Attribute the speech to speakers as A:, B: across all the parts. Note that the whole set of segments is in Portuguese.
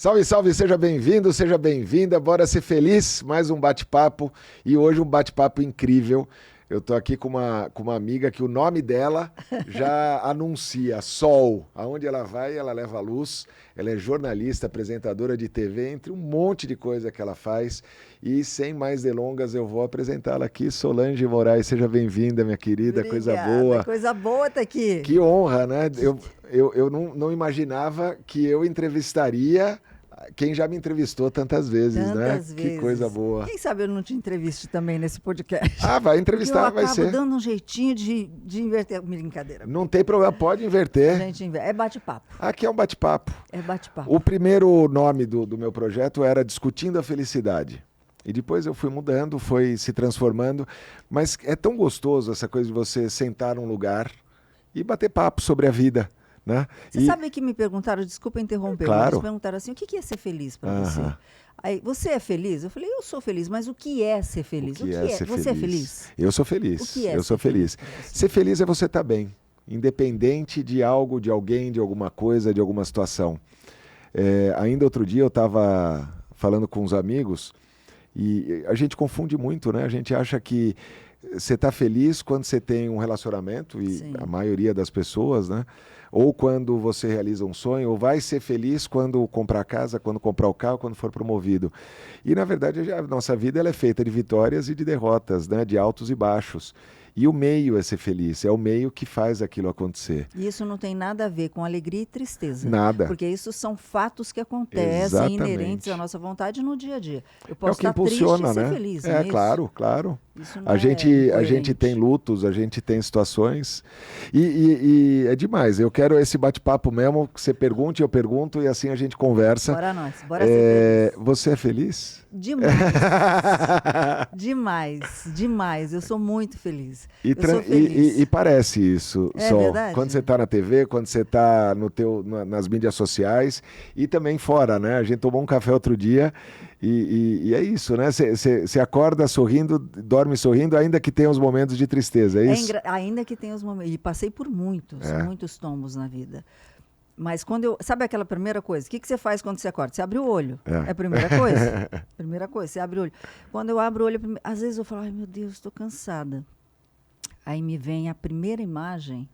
A: Salve, salve, seja bem-vindo, seja bem-vinda, bora ser feliz, mais um bate-papo e hoje um bate-papo incrível. Eu tô aqui com uma amiga que o nome dela já anuncia, Sol. Aonde ela vai, ela leva a luz. Ela é jornalista, apresentadora de TV, entre um monte de coisa que ela faz. E sem mais delongas, eu vou apresentá-la aqui, Solange Moraes. Seja bem-vinda, minha querida, coisa boa.
B: Coisa boa tá aqui.
A: Que honra, né? Eu não imaginava que eu entrevistaria quem já me entrevistou tantas vezes, né?
B: Tantas vezes.
A: Que coisa boa.
B: Quem sabe eu não te entreviste também nesse podcast.
A: Ah, vai entrevistar, vai ser.
B: Eu acabo dando um jeitinho de inverter. Brincadeira.
A: Não tem problema, pode inverter.
B: A gente é bate-papo.
A: Aqui é um bate-papo.
B: É bate-papo.
A: O primeiro nome do meu projeto era Discutindo a Felicidade. E depois eu fui mudando, foi se transformando. Mas é tão gostoso essa coisa de você sentar num lugar e bater papo sobre a vida. Né?
B: Você sabe que me perguntaram, desculpa interromper,
A: claro.
B: mas perguntaram assim, o que é ser feliz para você? Aí, você é feliz? Eu falei, eu sou feliz, mas o que é ser feliz?
A: O que é ser
B: você
A: feliz?
B: é feliz?
A: Eu sou feliz.
B: O que é
A: eu sou feliz. Ser feliz é você estar bem, independente de algo, de alguém, de alguma coisa, de alguma situação. Ainda outro dia eu estava falando com uns amigos e a gente confunde muito, né? A gente acha que você está feliz quando você tem um relacionamento, e
B: Sim.
A: a maioria das pessoas, né? Ou quando você realiza um sonho, ou vai ser feliz quando comprar a casa, quando comprar o carro, quando for promovido. E, na verdade, a nossa vida ela é feita de vitórias e de derrotas, né? De altos e baixos. E o meio é ser feliz, é o meio que faz aquilo acontecer.
B: E isso não tem nada a ver com alegria e tristeza.
A: Nada.
B: Porque isso são fatos que acontecem,
A: exatamente,
B: inerentes à nossa vontade no dia a dia. Eu posso
A: é o que
B: estar
A: impulsiona,
B: triste e
A: né?
B: ser feliz, não é isso?
A: Claro.
B: Isso não
A: A gente
B: incoerente.
A: tem lutos, a gente tem situações e é demais. Eu quero esse bate-papo mesmo, que você pergunte, eu pergunto e assim a gente conversa.
B: Bora nós, bora ser feliz.
A: Você é feliz?
B: Demais. Demais. Eu sou muito feliz.
A: E,
B: eu sou feliz.
A: E parece isso, Sol.
B: Verdade?
A: Quando você está na TV, quando você está nas mídias sociais e também fora, né? A gente tomou um café outro dia e é isso, né? Você acorda sorrindo, dorme sorrindo, ainda que tenha os momentos de tristeza, é isso?
B: Ainda que tenha os momentos. E passei por muitos tombos na vida. Mas sabe aquela primeira coisa? O que você faz quando você acorda? Você abre o olho. É a primeira coisa. Primeira coisa, você abre o olho. Quando eu abro o olho, às vezes eu falo, ai meu Deus, estou cansada. Aí me vem a primeira imagem,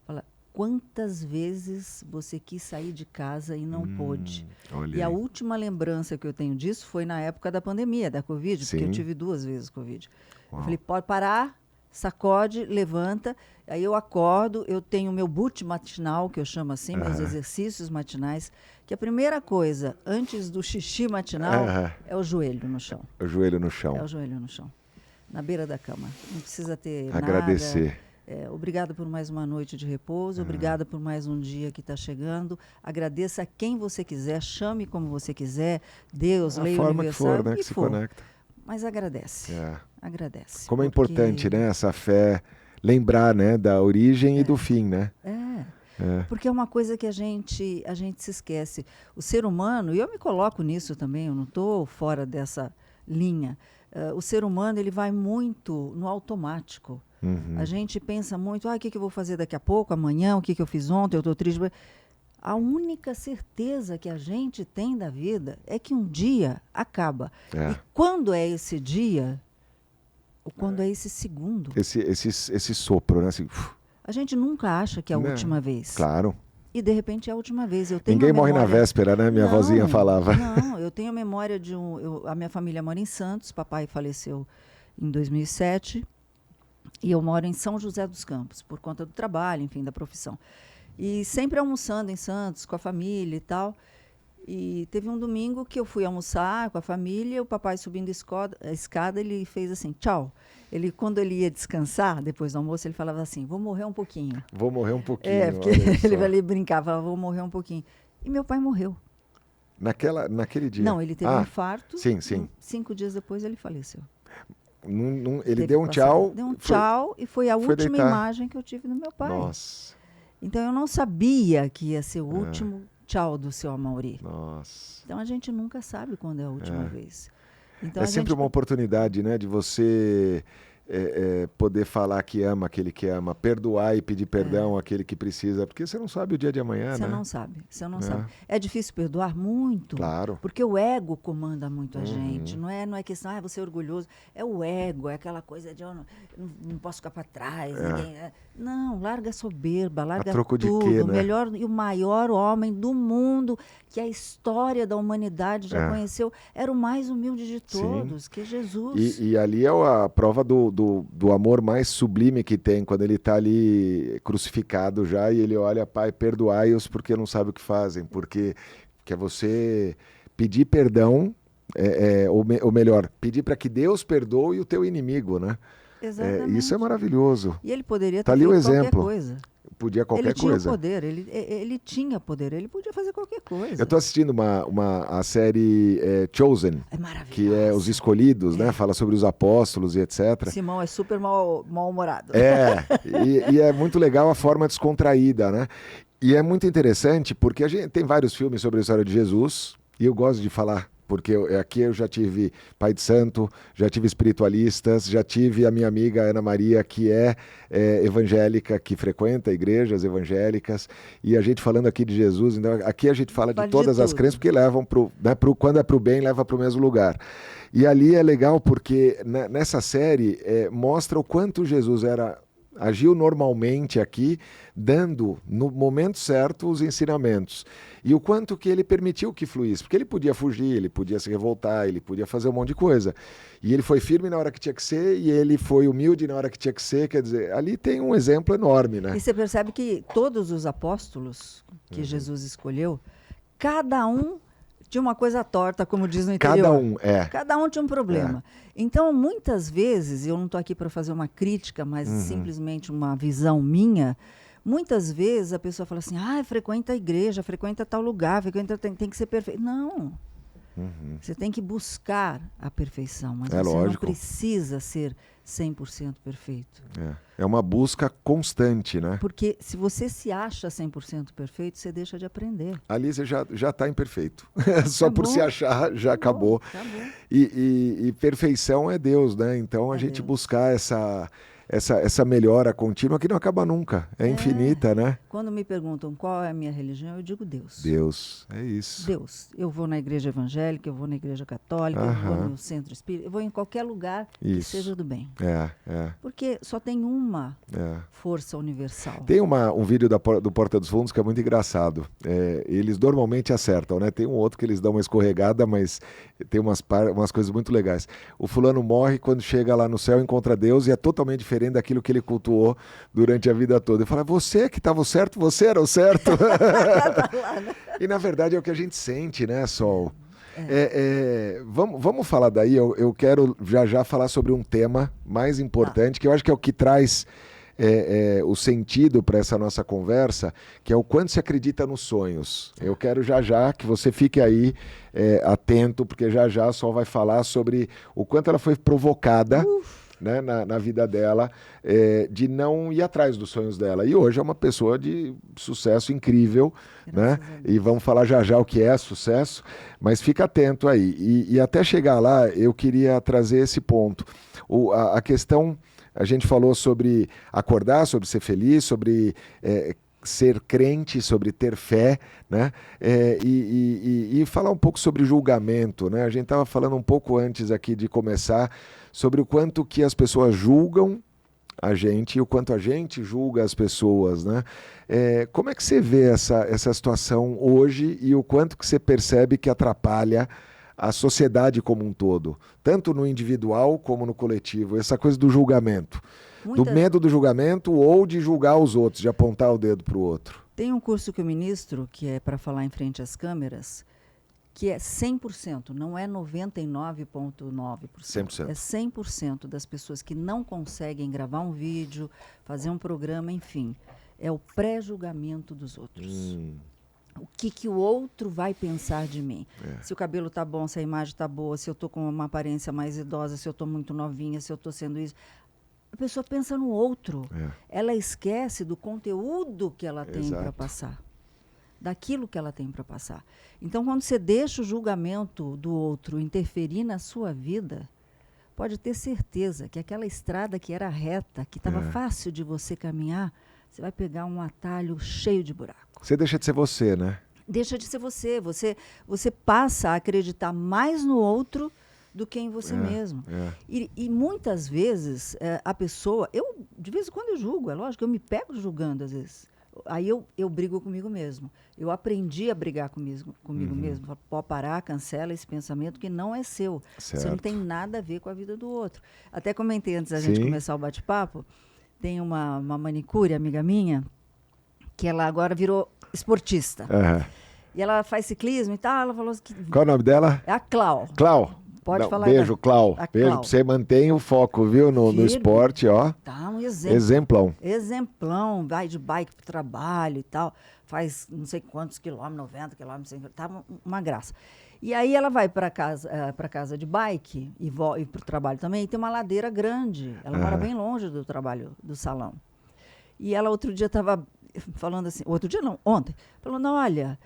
B: fala, quantas vezes você quis sair de casa e não pôde? E a última lembrança que eu tenho disso foi na época da pandemia, da Covid,
A: Sim.
B: porque eu tive 2 vezes Covid. Eu falei, pode parar, sacode, levanta. Aí eu acordo, eu tenho meu boot matinal, que eu chamo assim, meus exercícios matinais, que a primeira coisa, antes do xixi matinal, é o joelho no chão.
A: O joelho no chão.
B: É o joelho no chão. Na beira da cama. Não precisa ter
A: agradecer.
B: nada. Obrigada por mais uma noite de repouso, obrigada por mais um dia que está chegando. Agradeça a quem você quiser, chame como você quiser, Deus, lei universal,
A: for, né, que se conecta.
B: Mas agradece. Agradece.
A: Como é importante, né, essa fé, lembrar, né, da origem e do fim, né?
B: Porque é uma coisa que a gente se esquece. O ser humano, e eu me coloco nisso também, eu não estou fora dessa linha. O ser humano ele vai muito no automático. A gente pensa muito, o que eu vou fazer daqui a pouco, amanhã, o que eu fiz ontem, eu estou triste. A única certeza que a gente tem da vida é que um dia acaba. E quando é esse dia, ou quando é esse segundo?
A: Esse sopro, né? Assim,
B: a gente nunca acha que é a última vez.
A: Claro.
B: E de repente é a última vez. Eu tenho
A: Ninguém morre na véspera, né? Minha vozinha falava.
B: Não, eu tenho a memória de a minha família mora em Santos, papai faleceu em 2007, e eu moro em São José dos Campos, por conta do trabalho, enfim, da profissão. E sempre almoçando em Santos, com a família e tal. E teve um domingo que eu fui almoçar com a família, o papai subindo a escada, ele fez assim, tchau. Quando ele ia descansar, depois do almoço, ele falava assim, vou morrer um pouquinho.
A: Vou morrer um pouquinho.
B: Porque ele brincava, falava, vou morrer um pouquinho. E meu pai morreu.
A: Naquele dia?
B: Não, ele teve um infarto.
A: Sim.
B: 5 dias depois ele faleceu.
A: Ele deu um tchau.
B: Deu um tchau e foi a última imagem que eu tive do meu pai.
A: Nossa.
B: Então eu não sabia que ia ser o último tchau do seu Amaury.
A: Nossa.
B: Então a gente nunca sabe quando é a última vez. Então,
A: sempre uma oportunidade, né, de você poder falar que ama aquele que ama, perdoar e pedir perdão àquele que precisa, porque você não sabe o dia de amanhã,
B: Você
A: né?
B: não sabe, você não sabe. É difícil perdoar muito,
A: Claro.
B: porque o ego comanda muito a gente. Não é questão, você é orgulhoso. É o ego, é aquela coisa de eu não posso ficar para trás. Não, larga a soberba, larga
A: troco de
B: tudo.
A: quê,
B: O
A: né?
B: melhor e o maior homem do mundo que a história da humanidade já conheceu era o mais humilde de todos, que é Jesus.
A: E ali é a prova do amor mais sublime que tem, quando ele está ali crucificado já e ele olha, Pai, perdoai-os porque não sabem o que fazem, porque é você pedir perdão, ou melhor, pedir para que Deus perdoe o teu inimigo, né?
B: Exatamente.
A: Isso é maravilhoso.
B: E ele poderia
A: Tá
B: ter
A: ali o
B: feito qualquer
A: exemplo.
B: coisa.
A: Podia qualquer
B: Ele tinha
A: coisa.
B: o poder, ele tinha poder, ele podia fazer qualquer coisa.
A: Eu estou assistindo a série Chosen,
B: É maravilhosa.
A: que é Os Escolhidos, né? Fala sobre os apóstolos e etc.
B: Simão é super mal-humorado.
A: E é muito legal a forma descontraída, né? E é muito interessante porque a gente tem vários filmes sobre a história de Jesus, e eu gosto de falar, porque aqui eu já tive pai de santo, já tive espiritualistas, já tive a minha amiga Ana Maria, que é evangélica, que frequenta igrejas evangélicas, e a gente falando aqui de Jesus, então aqui a gente fala de todas as crenças, porque levam quando é para o bem, leva para o mesmo lugar. E ali é legal porque nessa série mostra o quanto Jesus agiu normalmente aqui, dando no momento certo os ensinamentos. E o quanto que ele permitiu que fluísse. Porque ele podia fugir, ele podia se revoltar, ele podia fazer um monte de coisa. E ele foi firme na hora que tinha que ser, e ele foi humilde na hora que tinha que ser. Quer dizer, ali tem um exemplo enorme, né?
B: E você percebe que todos os apóstolos que Jesus escolheu, cada um tinha uma coisa torta, como diz no interior.
A: Cada um
B: tinha um problema. Então, muitas vezes, eu não estou aqui para fazer uma crítica, mas simplesmente uma visão minha, muitas vezes a pessoa fala assim, frequenta a igreja, frequenta tal lugar, tem que ser perfeito. Não. Você tem que buscar a perfeição, mas você
A: lógico.
B: não precisa ser 100% perfeito.
A: É uma busca constante, né?
B: Porque se você se acha 100% perfeito, você deixa de aprender.
A: Ali você já está imperfeito. Só por se achar, já acabou. E perfeição é Deus, né? Então a gente buscar essa melhora contínua que não acaba nunca. É infinita, né?
B: Quando me perguntam qual é a minha religião, eu digo Deus.
A: Deus, é isso.
B: Deus. Eu vou na igreja evangélica, eu vou na igreja católica, eu vou no centro espírita, eu vou em qualquer lugar que seja do bem. Porque só tem uma força universal.
A: Tem um vídeo do Porta dos Fundos que é muito engraçado. Eles normalmente acertam, né? Tem um outro que eles dão uma escorregada, mas tem umas coisas muito legais. O fulano morre, quando chega lá no céu, encontra Deus e é totalmente diferente daquilo que ele cultuou durante a vida toda. Ele fala, você que estava certo, você era o certo. E na verdade é o que a gente sente, né, Sol? Vamos falar daí, eu quero já falar sobre um tema mais importante, que eu acho que é o que traz o sentido para essa nossa conversa, que é o quanto se acredita nos sonhos. Eu quero já que você fique aí atento, porque já a Sol vai falar sobre o quanto ela foi provocada, né, na vida dela, de não ir atrás dos sonhos dela. E hoje é uma pessoa de sucesso incrível, né? E vamos falar já o que é sucesso, mas fica atento aí. E até chegar lá, eu queria trazer esse ponto. A questão, a gente falou sobre acordar, sobre ser feliz, sobre ser crente, sobre ter fé, né? E falar um pouco sobre julgamento, né? A gente estava falando um pouco antes aqui de começar sobre o quanto que as pessoas julgam a gente e o quanto a gente julga as pessoas, né? Como é que você vê essa situação hoje e o quanto que você percebe que atrapalha a sociedade como um todo, tanto no individual como no coletivo, essa coisa do julgamento? Do medo do julgamento ou de julgar os outros, de apontar o dedo para o outro.
B: Tem um curso que eu ministro, que é para falar em frente às câmeras, que é 100%, não é 99,9%.
A: 100%.
B: É 100% das pessoas que não conseguem gravar um vídeo, fazer um programa, enfim. É o pré-julgamento dos outros. O que o outro vai pensar de mim? Se o cabelo tá bom, se a imagem tá boa, se eu tô com uma aparência mais idosa, se eu tô muito novinha, se eu tô sendo isso. A pessoa pensa no outro. Ela esquece do conteúdo que ela tem para passar. Daquilo que ela tem para passar. Então, quando você deixa o julgamento do outro interferir na sua vida, pode ter certeza que aquela estrada que era reta, que estava fácil de você caminhar, você vai pegar um atalho cheio de buraco.
A: Você deixa de ser você, né?
B: Deixa de ser você. Você passa a acreditar mais no outro do que em você mesmo. E muitas vezes a pessoa... de vez em quando eu julgo, é lógico, eu me pego julgando às vezes. Aí eu brigo comigo mesmo. Eu aprendi a brigar comigo mesmo. Pode parar, cancela esse pensamento que não é seu.
A: Certo.
B: Você não tem nada a ver com a vida do outro. Até comentei antes da gente começar o bate-papo, tem uma manicure, amiga minha, que ela agora virou esportista. E ela faz ciclismo e tal, ela falou que...
A: Qual é o nome dela?
B: É a Clau.
A: Clau.
B: Pode falar.
A: Beijo, Clau. Beijo pra
B: Clau.
A: você. Mantém o foco, viu, no esporte, ó.
B: Tá um exemplo.
A: Exemplão.
B: Exemplão. Vai de bike pro trabalho e tal. Faz não sei quantos quilômetros, 90 quilômetros. Tá uma graça. E aí ela vai para casa de bike e pro trabalho também. E tem uma ladeira grande. Ela mora bem longe do trabalho, do salão. E ela outro dia estava falando assim... Outro dia não, ontem. Falando, olha...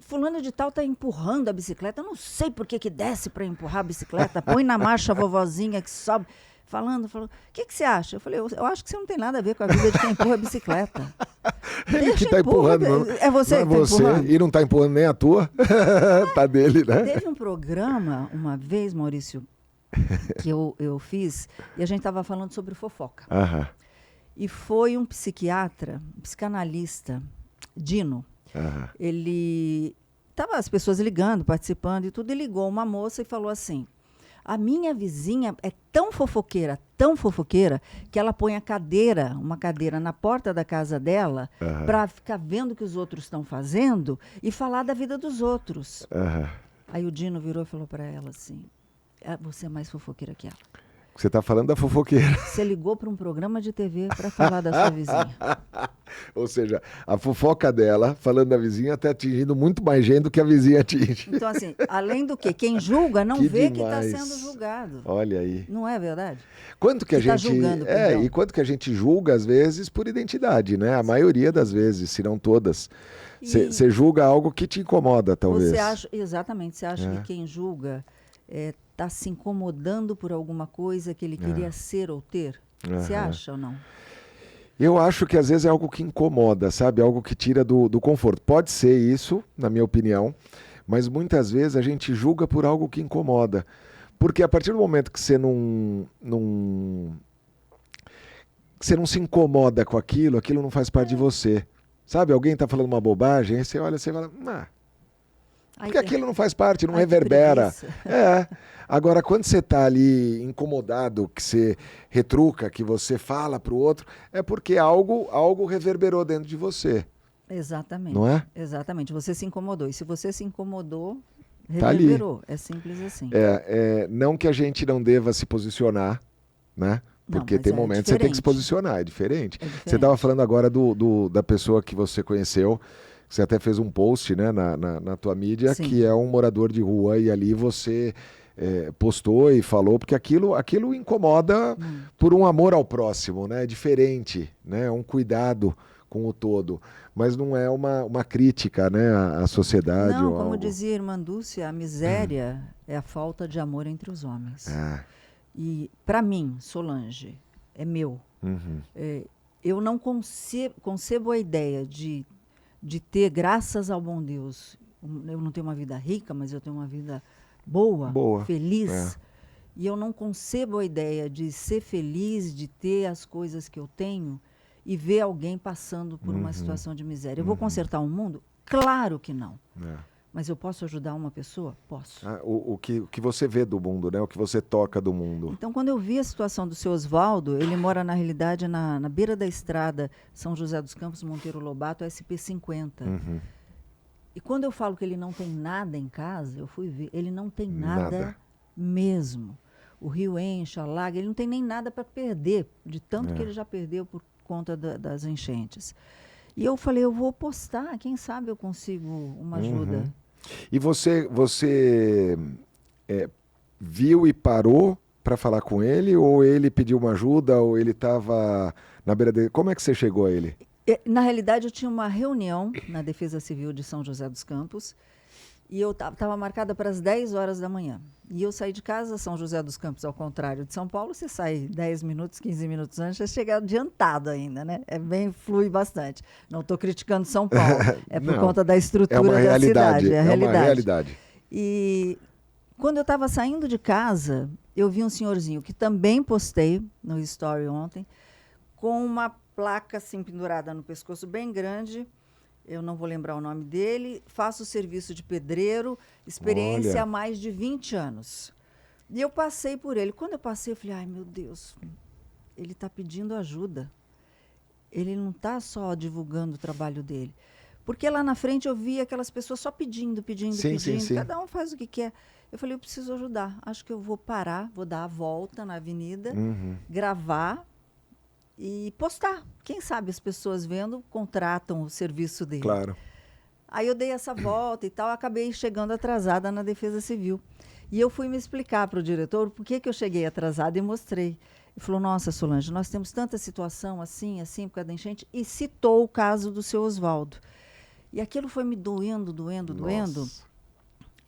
B: fulano de tal está empurrando a bicicleta, eu não sei por que desce para empurrar a bicicleta, põe na marcha a vovozinha que sobe, falando, o que você acha? Eu falei, eu acho que você não tem nada a ver com a vida de quem empurra a bicicleta.
A: Ele que está empurrando.
B: É você que está empurrando.
A: E não está empurrando nem a tua, tá dele, né?
B: Teve um programa, uma vez, Maurício, que eu fiz, e a gente estava falando sobre fofoca. E foi um psiquiatra, um psicanalista, Dino. Ele estava as pessoas ligando, participando e tudo, e ligou uma moça e falou assim: a minha vizinha é tão fofoqueira, que ela põe uma cadeira na porta da casa dela para ficar vendo o que os outros estão fazendo e falar da vida dos outros. Aí o Dino virou e falou para ela assim: você é mais fofoqueira que ela.
A: Você está falando da fofoqueira.
B: Você ligou para um programa de TV para falar da sua vizinha.
A: Ou seja, a fofoca dela, falando da vizinha, está atingindo muito mais gente do que a vizinha atinge.
B: Então, assim, além do que quem julga não vê que está sendo julgado.
A: Olha aí.
B: Não é verdade?
A: Quanto que a gente
B: tá julgando,
A: e quanto que a gente julga, às vezes, por identidade, né? A maioria das vezes, se não todas. Você julga algo que te incomoda, talvez.
B: Exatamente. Você acha que quem julga está se incomodando por alguma coisa que ele queria ser ou ter? Você acha ou não?
A: Eu acho que às vezes é algo que incomoda, sabe? Algo que tira do conforto. Pode ser isso, na minha opinião, mas muitas vezes a gente julga por algo que incomoda. Porque a partir do momento que você você não se incomoda com aquilo não faz parte de você. Sabe? Alguém está falando uma bobagem, aí você olha e fala, porque aquilo não faz parte, não reverbera. Agora, quando você está ali incomodado, que você retruca, que você fala para o outro, é porque algo reverberou dentro de você.
B: Exatamente.
A: Não é?
B: Exatamente. Você se incomodou. E se você se incomodou,
A: tá
B: reverberou.
A: Ali.
B: É simples assim.
A: Não que a gente não deva se posicionar, né? Porque tem momentos que você tem que se posicionar, é diferente. Você estava falando agora da pessoa que você conheceu. Você até fez um post, né, na tua mídia,
B: Sim.
A: Que é um morador de rua, e ali você postou e falou, porque aquilo incomoda por um amor ao próximo, né? É diferente, né? É um cuidado com o todo, mas não é uma crítica, né, à sociedade.
B: Não,
A: ou
B: como
A: algo.
B: dizia a irmã Dúcia, a miséria é a falta de amor entre os homens. E, para mim, Solange, é meu. Eu não concebo a ideia de ter, graças ao bom Deus, eu não tenho uma vida rica, mas eu tenho uma vida boa. Feliz. E eu não concebo a ideia de ser feliz, de ter as coisas que eu tenho e ver alguém passando por uma situação de miséria. Eu vou consertar o mundo? Claro que não. Mas eu posso ajudar uma pessoa? Posso.
A: O que você vê do mundo, né? O que você toca do mundo.
B: Então, quando eu vi a situação do seu Oswaldo, ele mora, na realidade, na beira da estrada São José dos Campos, Monteiro Lobato, SP50. E quando eu falo que ele não tem nada em casa, eu fui ver, ele não tem nada mesmo. O rio enche, alaga, ele não tem nem nada para perder, de tanto que ele já perdeu por conta das enchentes. E eu falei, eu vou postar, quem sabe eu consigo uma ajuda.
A: E você viu e parou para falar com ele, ou ele pediu uma ajuda, ou ele estava na beira dele? Como é que você chegou a ele?
B: Na realidade, eu tinha uma reunião na Defesa Civil de São José dos Campos E eu estava marcada para as 10 horas da manhã. E eu saí de casa, São José dos Campos, ao contrário de São Paulo, você sai 10 minutos, 15 minutos antes, você chega adiantado ainda, né? Flui bastante. Não estou criticando São Paulo, é por conta da estrutura da cidade. É a realidade.
A: Uma realidade.
B: E quando eu estava saindo de casa, eu vi um senhorzinho, que também postei no story ontem, com uma placa assim pendurada no pescoço bem grande. Eu não vou lembrar o nome dele. Faço serviço de pedreiro, experiência há mais de 20 anos. E eu passei por ele. Quando eu passei, eu falei, ai, meu Deus, ele está pedindo ajuda. Ele não está só divulgando o trabalho dele. Porque lá na frente eu vi aquelas pessoas só pedindo.
A: Sim.
B: Cada um faz o que quer. Eu falei, eu preciso ajudar. Acho que eu vou parar, vou dar a volta na avenida, gravar e postar. Quem sabe as pessoas vendo contratam o serviço dele.
A: Claro.
B: Aí eu dei essa volta e tal, acabei chegando atrasada na Defesa Civil. E eu fui me explicar para o diretor por que eu cheguei atrasada e mostrei. Ele falou, nossa, Solange, nós temos tanta situação assim, por causa da enchente, e citou o caso do seu Oswaldo. E aquilo foi me doendo.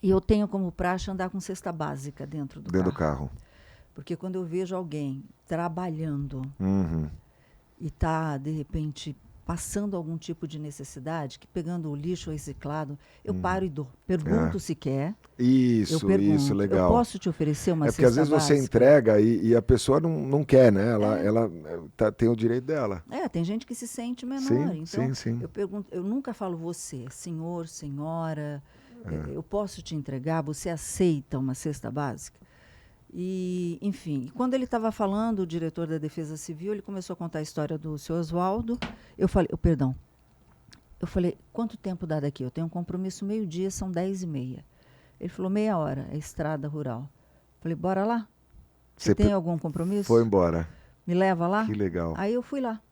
B: E eu tenho como praxe andar com cesta básica dentro do carro. Porque quando eu vejo alguém trabalhando e está, de repente, passando algum tipo de necessidade, que pegando o lixo reciclado, eu paro e dou. Pergunto se quer.
A: Isso, legal.
B: Eu posso te oferecer uma cesta
A: básica? Porque às vezes você entrega e a pessoa não quer, né? Ela tem o direito dela.
B: Tem gente que se sente menor.
A: Sim.
B: Eu pergunto, eu nunca falo você, senhor, senhora, eu posso te entregar, você aceita uma cesta básica? E, enfim, quando ele estava falando, o diretor da Defesa Civil, ele começou a contar a história do seu Oswaldo. Eu falei, quanto tempo dá daqui? Eu tenho um compromisso meio-dia, são 10h30. Ele falou, meia hora, é estrada rural. Eu falei, bora lá? Você tem algum compromisso?
A: Foi embora.
B: Me leva lá?
A: Que legal.
B: Aí eu fui lá.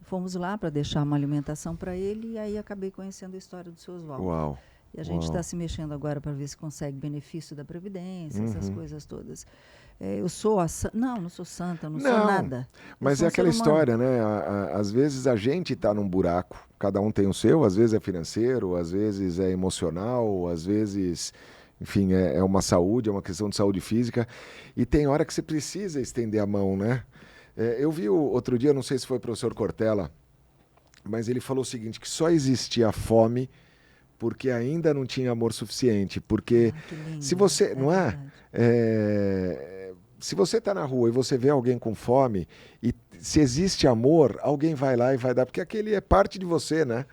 B: Fomos lá para deixar uma alimentação para ele e aí acabei conhecendo a história do seu Oswaldo.
A: Uau.
B: E a gente está se mexendo agora para ver se consegue benefício da Previdência, essas coisas todas. Eu sou não sou santa, não sou nada.
A: Mas é aquela história, né? Às vezes a gente está num buraco, cada um tem o seu, às vezes é financeiro, às vezes é emocional, às vezes, enfim, é uma saúde, é uma questão de saúde física. E tem hora que você precisa estender a mão, né? Eu vi outro dia, não sei se foi o professor Cortella, mas ele falou o seguinte, que só existia fome porque ainda não tinha amor suficiente. Porque se você, não é? Se você está na rua e você vê alguém com fome, e se existe amor, alguém vai lá e vai dar, porque aquele é parte de você, né?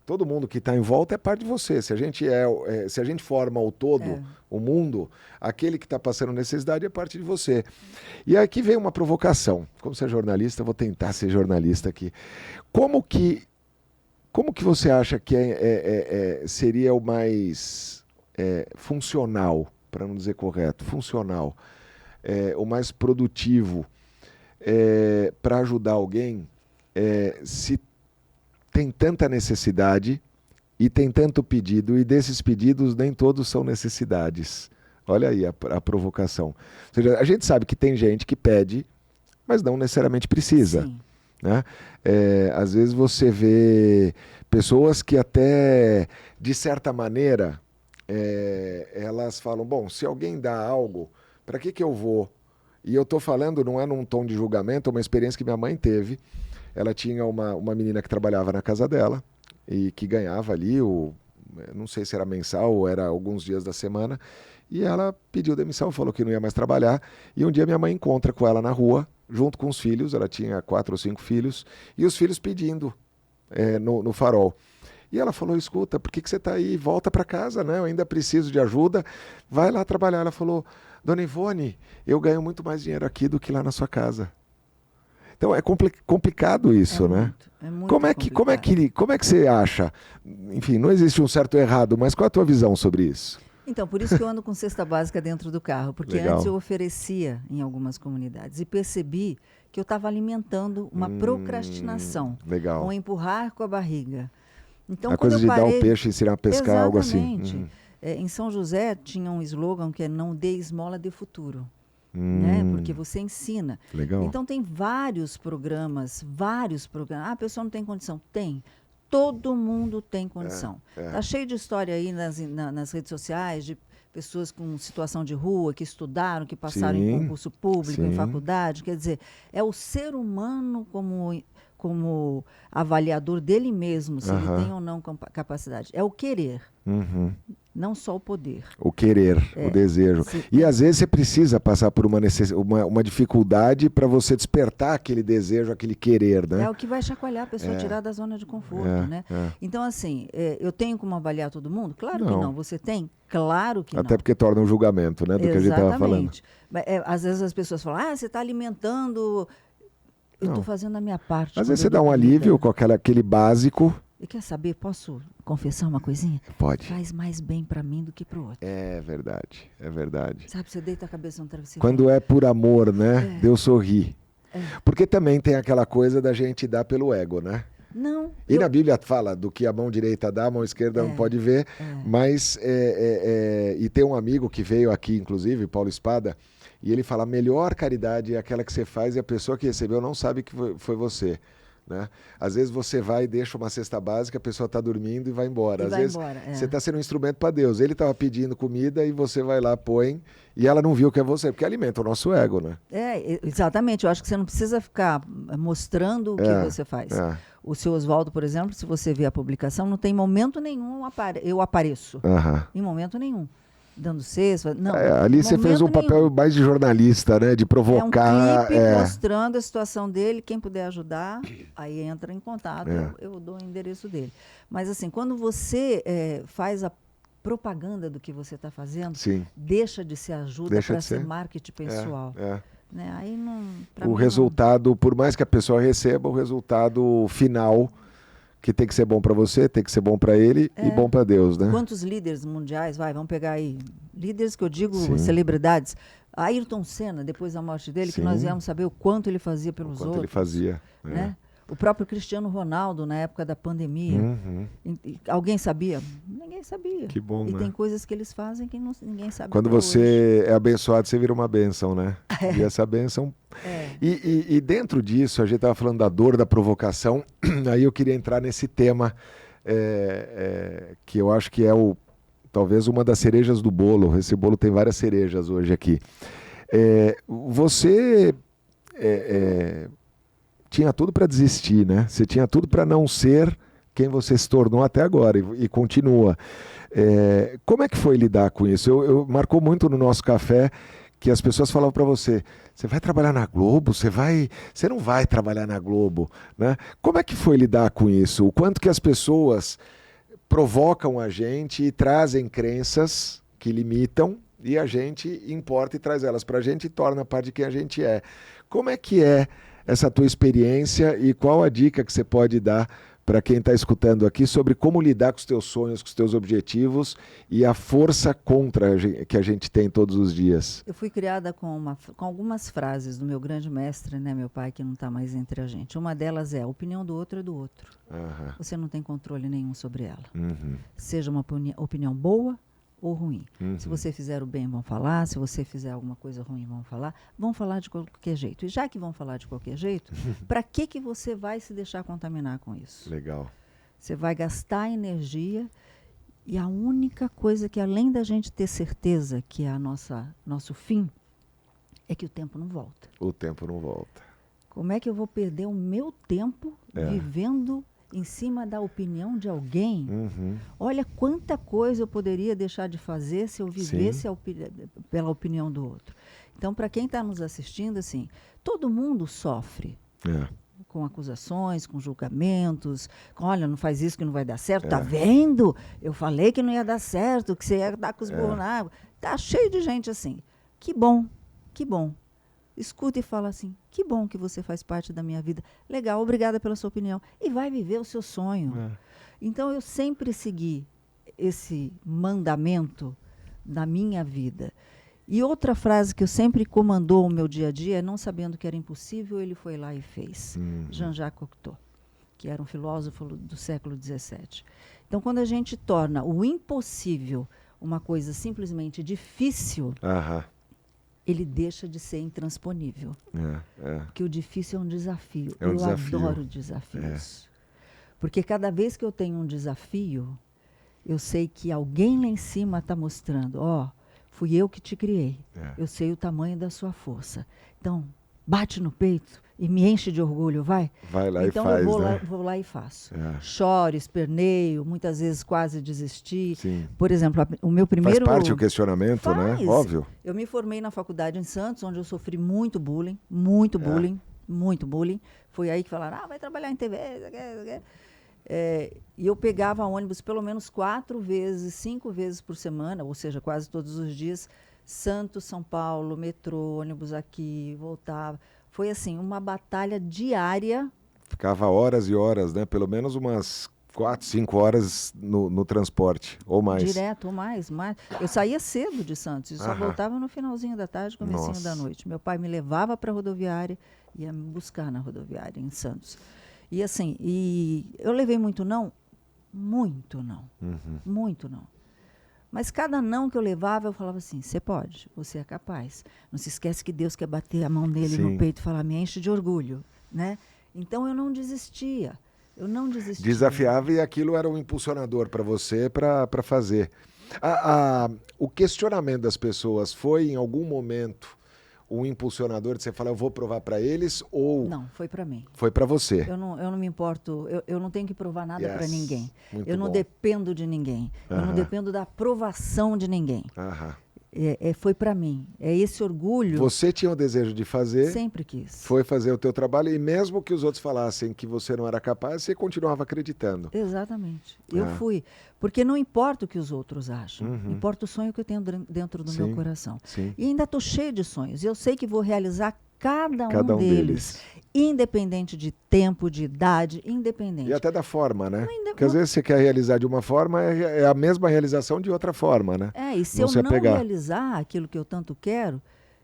A: Todo mundo que está em volta é parte de você. Se a gente forma o todo, o mundo, aquele que está passando necessidade é parte de você. E aqui vem uma provocação. Como você é jornalista, eu vou tentar ser jornalista aqui. Como que você acha que seria o mais funcional, para não dizer correto, funcional, o mais produtivo para ajudar alguém se tem tanta necessidade e tem tanto pedido, e desses pedidos nem todos são necessidades. Olha aí a provocação. Ou seja, a gente sabe que tem gente que pede, mas não necessariamente precisa.
B: Sim.
A: Né? Às vezes você vê pessoas que até, de certa maneira, elas falam, bom, se alguém dá algo, para que eu vou? E eu estou falando, não é num tom de julgamento, é uma experiência que minha mãe teve. Ela tinha uma menina que trabalhava na casa dela e que ganhava ali, não sei se era mensal ou era alguns dias da semana, e ela pediu demissão, falou que não ia mais trabalhar, e um dia minha mãe encontra com ela na rua, junto com os filhos, ela tinha 4 ou 5 filhos, e os filhos pedindo no farol. E ela falou, escuta, por que você está aí? Volta para casa, né? Eu ainda preciso de ajuda, vai lá trabalhar. Ela falou, dona Ivone, eu ganho muito mais dinheiro aqui do que lá na sua casa. Então é complicado isso, né?
B: É muito
A: como é que você acha? Enfim, não existe um certo ou errado, mas qual é a tua visão sobre isso?
B: Então, por isso que eu ando com cesta básica dentro do carro, porque
A: Legal.
B: Antes eu oferecia em algumas comunidades e percebi que eu estava alimentando uma procrastinação,
A: legal.
B: um empurrar com a barriga. Então,
A: a coisa de dar o peixe e ensinar a pescar, algo assim.
B: Exatamente. Em São José tinha um slogan que é não dê esmola, dê futuro. Né? Porque você ensina.
A: Legal.
B: Então tem vários programas. A pessoa não tem condição. Tem. Todo mundo tem condição.
A: É.
B: Tá cheio de história aí nas redes sociais de pessoas com situação de rua, que estudaram, que passaram em concurso público, em faculdade. Quer dizer, é o ser humano como avaliador dele mesmo, se ele tem ou não capacidade. É o querer, não só o poder.
A: O querer, o desejo. E às vezes você precisa passar por uma dificuldade para você despertar aquele desejo, aquele querer, né?
B: É o que vai chacoalhar a pessoa, tirar da zona de conforto, né? Então, assim, eu tenho como avaliar todo mundo? Claro que não. Você tem? Claro que não.
A: Até porque torna um julgamento, né? Do que a gente estava falando.
B: Às vezes as pessoas falam, você está alimentando... Eu estou fazendo a minha parte.
A: Às vezes você dá um alívio com aquele básico.
B: E quer saber, posso confessar uma coisinha?
A: Pode.
B: Faz mais bem para mim do que para o outro.
A: É verdade, é verdade.
B: Sabe, você deita a cabeça no travesseiro.
A: Quando é por amor, né? Deus sorri. Porque também tem aquela coisa da gente dar pelo ego, né?
B: Não.
A: E na Bíblia fala do que a mão direita dá, a mão esquerda não pode ver. Mas, e tem um amigo que veio aqui, inclusive, Paulo Espada, e ele fala, a melhor caridade é aquela que você faz e a pessoa que recebeu não sabe que foi você. Né? Às vezes você vai e deixa uma cesta básica, a pessoa está dormindo e vai embora. Às vezes você está sendo um instrumento para Deus. Ele estava pedindo comida e você vai lá, põe, e ela não viu que é você, porque alimenta o nosso ego, né?
B: Exatamente. Eu acho que você não precisa ficar mostrando o que você faz. O seu Oswaldo, por exemplo, se você vê a publicação, não tem momento nenhum eu apareço. Em momento nenhum. Dando cesta, não.
A: Ali você fez um papel mais de jornalista, né? De provocar.
B: É um clipe mostrando a situação dele, quem puder ajudar, aí entra em contato, eu dou o endereço dele. Mas assim, quando você faz a propaganda do que você está fazendo, deixa de ser ajuda para ser marketing pessoal. Né? Aí não,
A: o resultado, por mais que a pessoa receba, o resultado final... que tem que ser bom para você, tem que ser bom para ele e bom para Deus, né?
B: Quantos líderes mundiais, vamos pegar aí, líderes que eu digo, celebridades, Ayrton Senna, depois da morte dele, que nós viemos saber o quanto ele fazia pelos outros.
A: Ele fazia.
B: Né? O próprio Cristiano Ronaldo, na época da pandemia. Alguém sabia? Ninguém sabia.
A: Que bom,
B: e
A: né?
B: tem coisas que eles fazem que ninguém sabe.
A: Quando você é abençoado, você vira uma bênção, né? E essa bênção... E dentro disso, a gente estava falando da dor, da provocação, aí eu queria entrar nesse tema que eu acho que é talvez uma das cerejas do bolo. Esse bolo tem várias cerejas hoje aqui. Você tinha tudo para desistir, né? Você tinha tudo para não ser quem você se tornou até agora e continua. Como é que foi lidar com isso? Marcou muito no nosso café que as pessoas falavam para você, você vai trabalhar na Globo? Você não vai trabalhar na Globo, né? Como é que foi lidar com isso? O quanto que as pessoas provocam a gente e trazem crenças que limitam e a gente importa e traz elas para a gente e torna parte de quem a gente é. Como é que é essa tua experiência e qual a dica que você pode dar para quem está escutando aqui sobre como lidar com os teus sonhos, com os teus objetivos e a força contra que a gente tem todos os dias?
B: Eu fui criada com algumas frases do meu grande mestre, né, meu pai, que não está mais entre a gente. Uma delas é, a opinião do outro é do outro. Você não tem controle nenhum sobre ela. Seja uma opinião boa ou ruim. Se você fizer o bem, vão falar. Se você fizer alguma coisa ruim, vão falar. Vão falar de qualquer jeito. E já que vão falar de qualquer jeito, para que você vai se deixar contaminar com isso?
A: Legal.
B: Você vai gastar energia e a única coisa que, além da gente ter certeza que é nosso fim, é que o tempo não volta.
A: O tempo não volta.
B: Como é que eu vou perder o meu tempo vivendo em cima da opinião de alguém? Olha quanta coisa eu poderia deixar de fazer se eu vivesse pela opinião do outro. Então, para quem está nos assistindo, assim, todo mundo sofre com acusações, com julgamentos, olha, não faz isso que não vai dar certo, tá vendo? Eu falei que não ia dar certo, que você ia dar com os burros na água. Tá cheio de gente assim. Que bom, que bom. Escuta e fala assim, que bom que você faz parte da minha vida. Legal, obrigada pela sua opinião. E vai viver o seu sonho. Então, eu sempre segui esse mandamento na minha vida. E outra frase que eu sempre comandou o meu dia a dia, não sabendo que era impossível, ele foi lá e fez. Jean-Jacques Cocteau, que era um filósofo do século XVII. Então, quando a gente torna o impossível uma coisa simplesmente difícil... ele deixa de ser intransponível. Porque o difícil é um desafio. Eu adoro desafios. Porque cada vez que eu tenho um desafio, eu sei que alguém lá em cima está mostrando, fui eu que te criei. Eu sei o tamanho da sua força. Então, bate no peito e me enche de orgulho, vai?
A: Vai lá
B: então
A: e faz,
B: eu
A: né?
B: vou lá e faço. Choro, esperneio, muitas vezes quase desisti.
A: Sim.
B: Por exemplo, o meu primeiro...
A: Faz parte o questionamento, né? Óbvio.
B: Eu me formei na faculdade em Santos, onde eu sofri muito bullying, muito bullying. Foi aí que falaram, vai trabalhar em TV. E eu pegava ônibus pelo menos 4 vezes, 5 vezes por semana, ou seja, quase todos os dias, Santos, São Paulo, metrô, ônibus aqui, voltava. Foi assim, uma batalha diária.
A: Ficava horas e horas, né? Pelo menos umas 4, 5 horas no transporte, ou mais.
B: Direto, ou mais. Eu saía cedo de Santos e só voltava no finalzinho da tarde, comecinho da noite. Meu pai me levava para a rodoviária, ia me buscar na rodoviária em Santos. E assim, eu levei muito não? Muito não. Muito não. Mas cada não que eu levava, eu falava assim, você pode, você é capaz. Não se esquece que Deus quer bater a mão nele no peito e falar, me enche de orgulho, né? Então eu não desistia.
A: Desafiava e aquilo era um impulsionador para você para fazer. O questionamento das pessoas foi em algum momento um impulsionador de você falar, eu vou provar para eles, ou...
B: Não, foi para mim.
A: Foi para você.
B: Eu não me importo, eu não tenho que provar nada para ninguém.
A: Eu
B: não dependo de ninguém. Eu não dependo da aprovação de ninguém. Foi para mim. É esse orgulho...
A: Você tinha o desejo de fazer...
B: Sempre quis.
A: Foi fazer o teu trabalho e mesmo que os outros falassem que você não era capaz, você continuava acreditando.
B: Exatamente. Eu fui. Porque não importa o que os outros acham. Importa o sonho que eu tenho dentro do meu coração.
A: Sim.
B: E ainda estou cheio de sonhos. Eu sei que vou realizar cada um deles. Independente de tempo, de idade, independente.
A: E até da forma, né? Porque às vezes você quer realizar de uma forma, é a mesma realização de outra forma, né?
B: E se eu não realizar aquilo que eu tanto quero,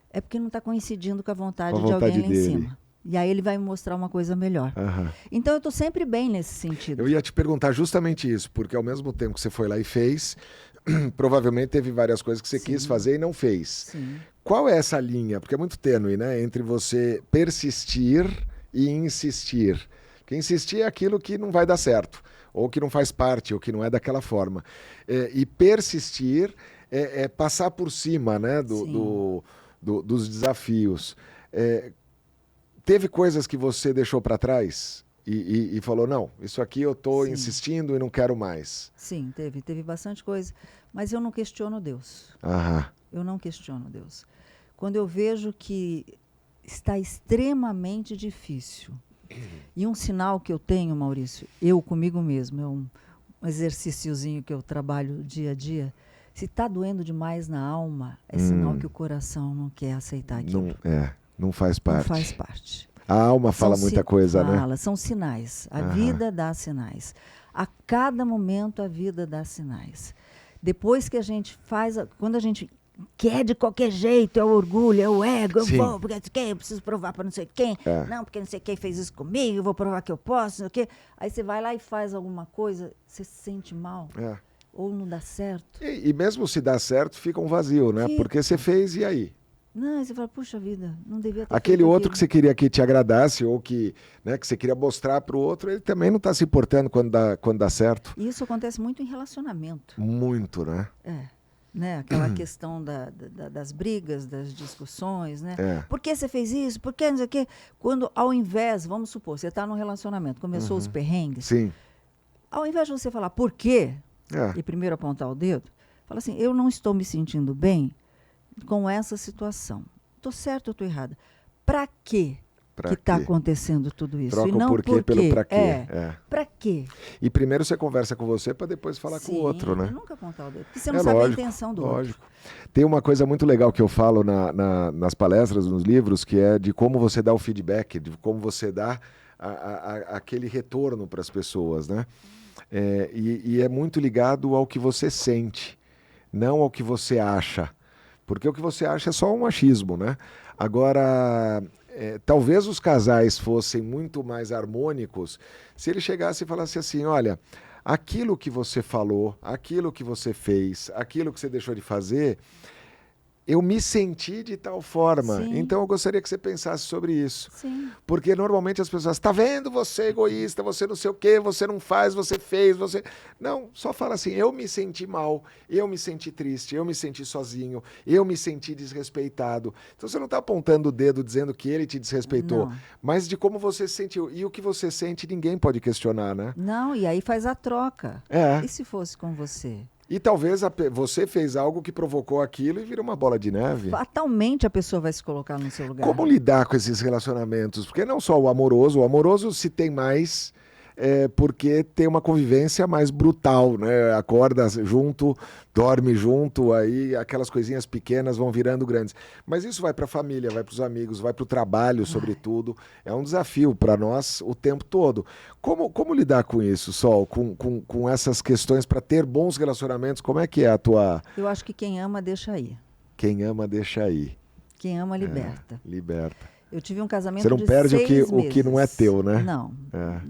B: é porque não está coincidindo com a vontade de alguém lá em cima. E aí ele vai me mostrar uma coisa melhor. Então eu estou sempre bem nesse sentido.
A: Eu ia te perguntar justamente isso, porque ao mesmo tempo que você foi lá e fez, provavelmente teve várias coisas que você quis fazer e não fez.
B: Sim.
A: Qual é essa linha? Porque é muito tênue, né? Entre você persistir e insistir. Porque insistir é aquilo que não vai dar certo, ou que não faz parte, ou que não é daquela forma. E persistir é passar por cima, né? Dos desafios. Teve coisas que você deixou para trás e falou, não, isso aqui eu estou insistindo e não quero mais.
B: Sim, teve bastante coisa. Mas eu não questiono Deus. Eu não questiono Deus. Quando eu vejo que está extremamente difícil, e um sinal que eu tenho, Maurício, eu comigo mesmo, é um exercíciozinho que eu trabalho dia a dia, se está doendo demais na alma, é sinal que o coração não quer aceitar aquilo.
A: Não faz parte.
B: Não faz parte.
A: A alma fala muita coisa, né?
B: São sinais. A vida dá sinais. A cada momento a vida dá sinais. Depois que a gente faz, quando a gente quer de qualquer jeito, é o orgulho, é o ego, eu vou, porque eu preciso provar para não sei quem, não, porque não sei quem fez isso comigo, eu vou provar que eu posso, não sei o quê. Aí você vai lá e faz alguma coisa, você se sente mal, ou não dá certo.
A: E mesmo se dá certo, fica um vazio, né? Porque você fez, e aí?
B: Não, você fala, puxa vida, não devia ter
A: aquele
B: feito
A: outro
B: aquilo.
A: Que você queria que te agradasse, ou que você queria mostrar para o outro, ele também não está se importando quando dá certo.
B: E isso acontece muito em relacionamento.
A: Muito, né?
B: Né? Aquela questão das brigas, das discussões, né? Por que você fez isso? Por que não sei o quê? Quando, ao invés, vamos supor, você está num relacionamento, começou os perrengues.
A: Sim.
B: Ao invés de você falar por quê, e primeiro apontar o dedo, fala assim, eu não estou me sentindo bem com essa situação. Estou certa ou estou errada? Para quê que está acontecendo tudo isso?
A: Troca
B: e não
A: o porquê pelo para quê.
B: Para quê?
A: E primeiro você conversa com você para depois falar com o outro, né?
B: Nunca apontar o dedo, porque você não sabe a intenção do outro.
A: Tem uma coisa muito legal que eu falo nas palestras, nos livros, que é de como você dá o feedback, de como você dá aquele retorno para as pessoas, né? E é muito ligado ao que você sente, não ao que você acha. Porque o que você acha é só um achismo, né? Agora, talvez os casais fossem muito mais harmônicos se ele chegasse e falasse assim, olha, aquilo que você falou, aquilo que você fez, aquilo que você deixou de fazer, eu me senti de tal forma.
B: Sim.
A: Então eu gostaria que você pensasse sobre isso.
B: Sim.
A: Porque normalmente as pessoas, tá vendo, você é egoísta, você não sei o quê, você não faz, você fez, você... Não, só fala assim, eu me senti mal, eu me senti triste, eu me senti sozinho, eu me senti desrespeitado. Então você não está apontando o dedo dizendo que ele te desrespeitou,
B: Não.
A: mas de como você se sentiu. E o que você sente ninguém pode questionar, né?
B: Não, e aí faz a troca.
A: É.
B: E se fosse com você?
A: E talvez você fez algo que provocou aquilo e vira uma bola de neve.
B: Fatalmente a pessoa vai se colocar no seu lugar.
A: Como lidar com esses relacionamentos? Porque não só o amoroso se tem mais, porque tem uma convivência mais brutal, né? Acorda junto, dorme junto, aí aquelas coisinhas pequenas vão virando grandes. Mas isso vai para a família, vai para os amigos, vai para o trabalho, sobretudo. É um desafio para nós o tempo todo. Como lidar com isso, Sol? Com essas questões para ter bons relacionamentos? Como é que é a tua...
B: Eu acho que quem ama, deixa ir.
A: Quem ama, deixa ir.
B: Quem ama, liberta.
A: Liberta.
B: Eu tive um casamento
A: Você não
B: de
A: perde
B: 6 meses.
A: o que não é teu, né?
B: Não.
A: É.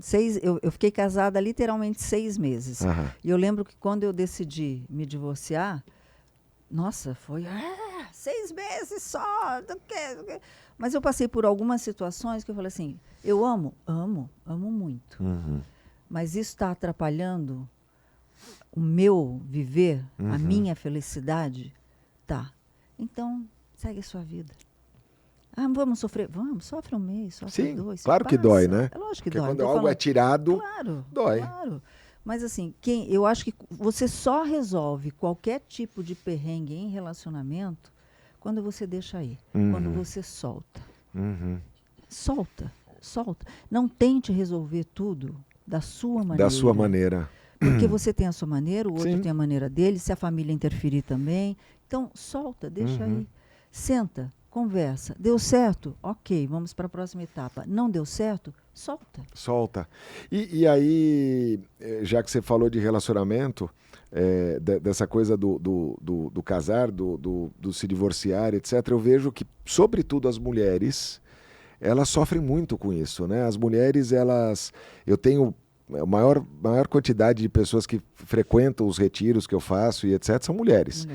B: Eu fiquei casada literalmente 6 meses.
A: Aham.
B: E eu lembro que quando eu decidi me divorciar, nossa, foi 6 meses só. Do quê? Mas eu passei por algumas situações que eu falei assim, eu amo muito.
A: Uhum.
B: Mas isso está atrapalhando o meu viver, a minha felicidade? Tá. Então, segue a sua vida. Ah, vamos sofrer? Vamos, sofre um mês, sofre
A: Sim,
B: 2.
A: claro que dói, né?
B: É lógico que
A: Porque
B: dói.
A: quando
B: Tô
A: algo
B: falando-
A: é tirado,
B: Claro,
A: dói.
B: claro. Mas assim, eu acho que você só resolve qualquer tipo de perrengue em relacionamento quando você deixa ir, quando você solta.
A: Uhum.
B: Solta. Não tente resolver tudo da sua maneira.
A: Da sua maneira.
B: Porque você tem a sua maneira, o outro
A: Sim.
B: tem a maneira dele, se a família interferir também. Então, solta, deixa aí. Senta, conversa. Deu certo? Ok, vamos para a próxima etapa. Não deu certo? Solta.
A: Solta. E aí, já que você falou de relacionamento, dessa coisa do casar, do se divorciar, etc., eu vejo que, sobretudo as mulheres, elas sofrem muito com isso, né? As mulheres, eu tenho a maior quantidade de pessoas que frequentam os retiros que eu faço e etc., são mulheres.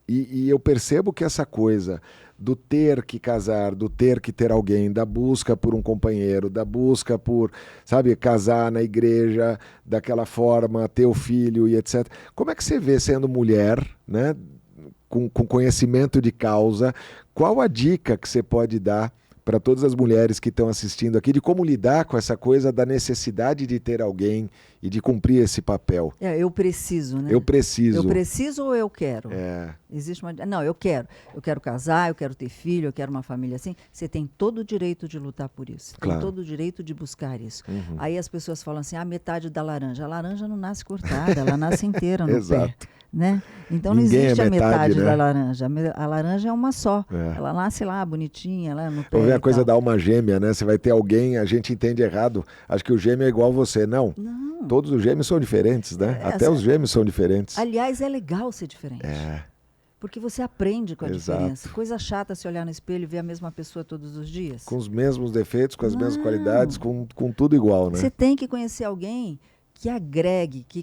A: E eu percebo que essa coisa do ter que casar, do ter que ter alguém, da busca por um companheiro, da busca por, sabe, casar na igreja daquela forma, ter o filho e etc. Como é que você vê, sendo mulher, né, com conhecimento de causa, qual a dica que você pode dar para todas as mulheres que estão assistindo aqui, de como lidar com essa coisa da necessidade de ter alguém e de cumprir esse papel?
B: Eu preciso, né?
A: Eu preciso.
B: Eu preciso ou eu quero?
A: É.
B: Existe uma... Não, eu quero. Eu quero casar, eu quero ter filho, eu quero uma família assim. Você tem todo o direito de lutar por isso.
A: Claro.
B: Tem todo o direito de buscar isso. Aí as pessoas falam assim, metade da laranja. A laranja não nasce cortada, ela nasce inteira no
A: Exato.
B: pé. Né? Então
A: Ninguém
B: não existe
A: é
B: a metade
A: né?
B: da laranja. A laranja é uma só.
A: É.
B: Ela nasce lá, bonitinha, lá no pé.
A: Ou ver a
B: e
A: coisa
B: tal.
A: da alma gêmea, né? Você vai ter alguém, a gente entende errado. Acho que o gêmeo é igual você. Não.
B: Não.
A: Todos os gêmeos são diferentes, né? Até os gêmeos são diferentes.
B: Aliás, é legal ser diferente.
A: É.
B: Porque você aprende com a
A: Exato.
B: diferença. Coisa chata se olhar no espelho e ver a mesma pessoa todos os dias.
A: Com os mesmos defeitos, com as mesmas
B: Não.
A: qualidades, com tudo igual, né?
B: Você tem que conhecer alguém que agregue, que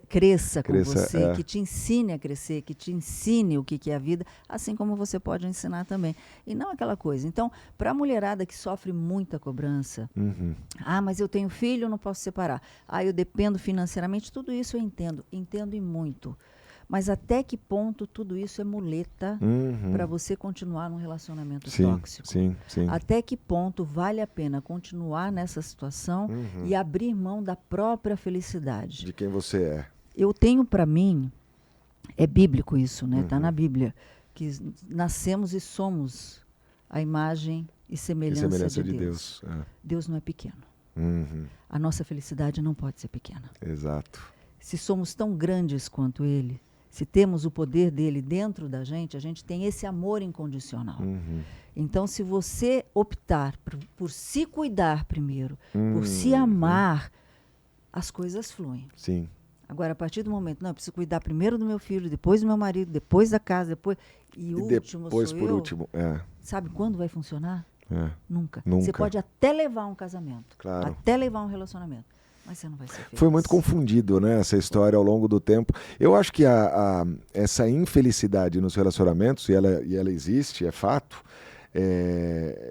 B: cresça com você, que te ensine a crescer, que te ensine o que é a vida, assim como você pode ensinar também. E não aquela coisa. Então, para a mulherada que sofre muita cobrança, mas eu tenho filho, eu não posso separar. Eu dependo financeiramente, tudo isso eu entendo e muito. Mas até que ponto tudo isso é muleta para você continuar num relacionamento tóxico?
A: Sim.
B: Até que ponto vale a pena continuar nessa situação e abrir mão da própria felicidade?
A: De quem você é.
B: Eu tenho para mim, é bíblico isso, né? Está na Bíblia, que nascemos e somos a imagem e semelhança de Deus. Deus não é pequeno. A nossa felicidade não pode ser pequena.
A: Exato.
B: Se somos tão grandes quanto Ele, se temos o poder dele dentro da gente, a gente tem esse amor incondicional. Então, se você optar por se cuidar primeiro, por se amar, as coisas fluem.
A: Sim.
B: Agora, a partir do momento, não, eu preciso cuidar primeiro do meu filho, depois do meu marido, depois da casa, depois... E último
A: depois,
B: sou
A: por
B: eu.
A: último,
B: Sabe quando vai funcionar? Nunca.
A: Nunca.
B: Você pode até levar um casamento,
A: Claro.
B: até levar um relacionamento. mas você não vai ser feliz.
A: Foi muito confundido, né, essa história ao longo do tempo. Eu acho que essa infelicidade nos relacionamentos, e ela existe, é fato,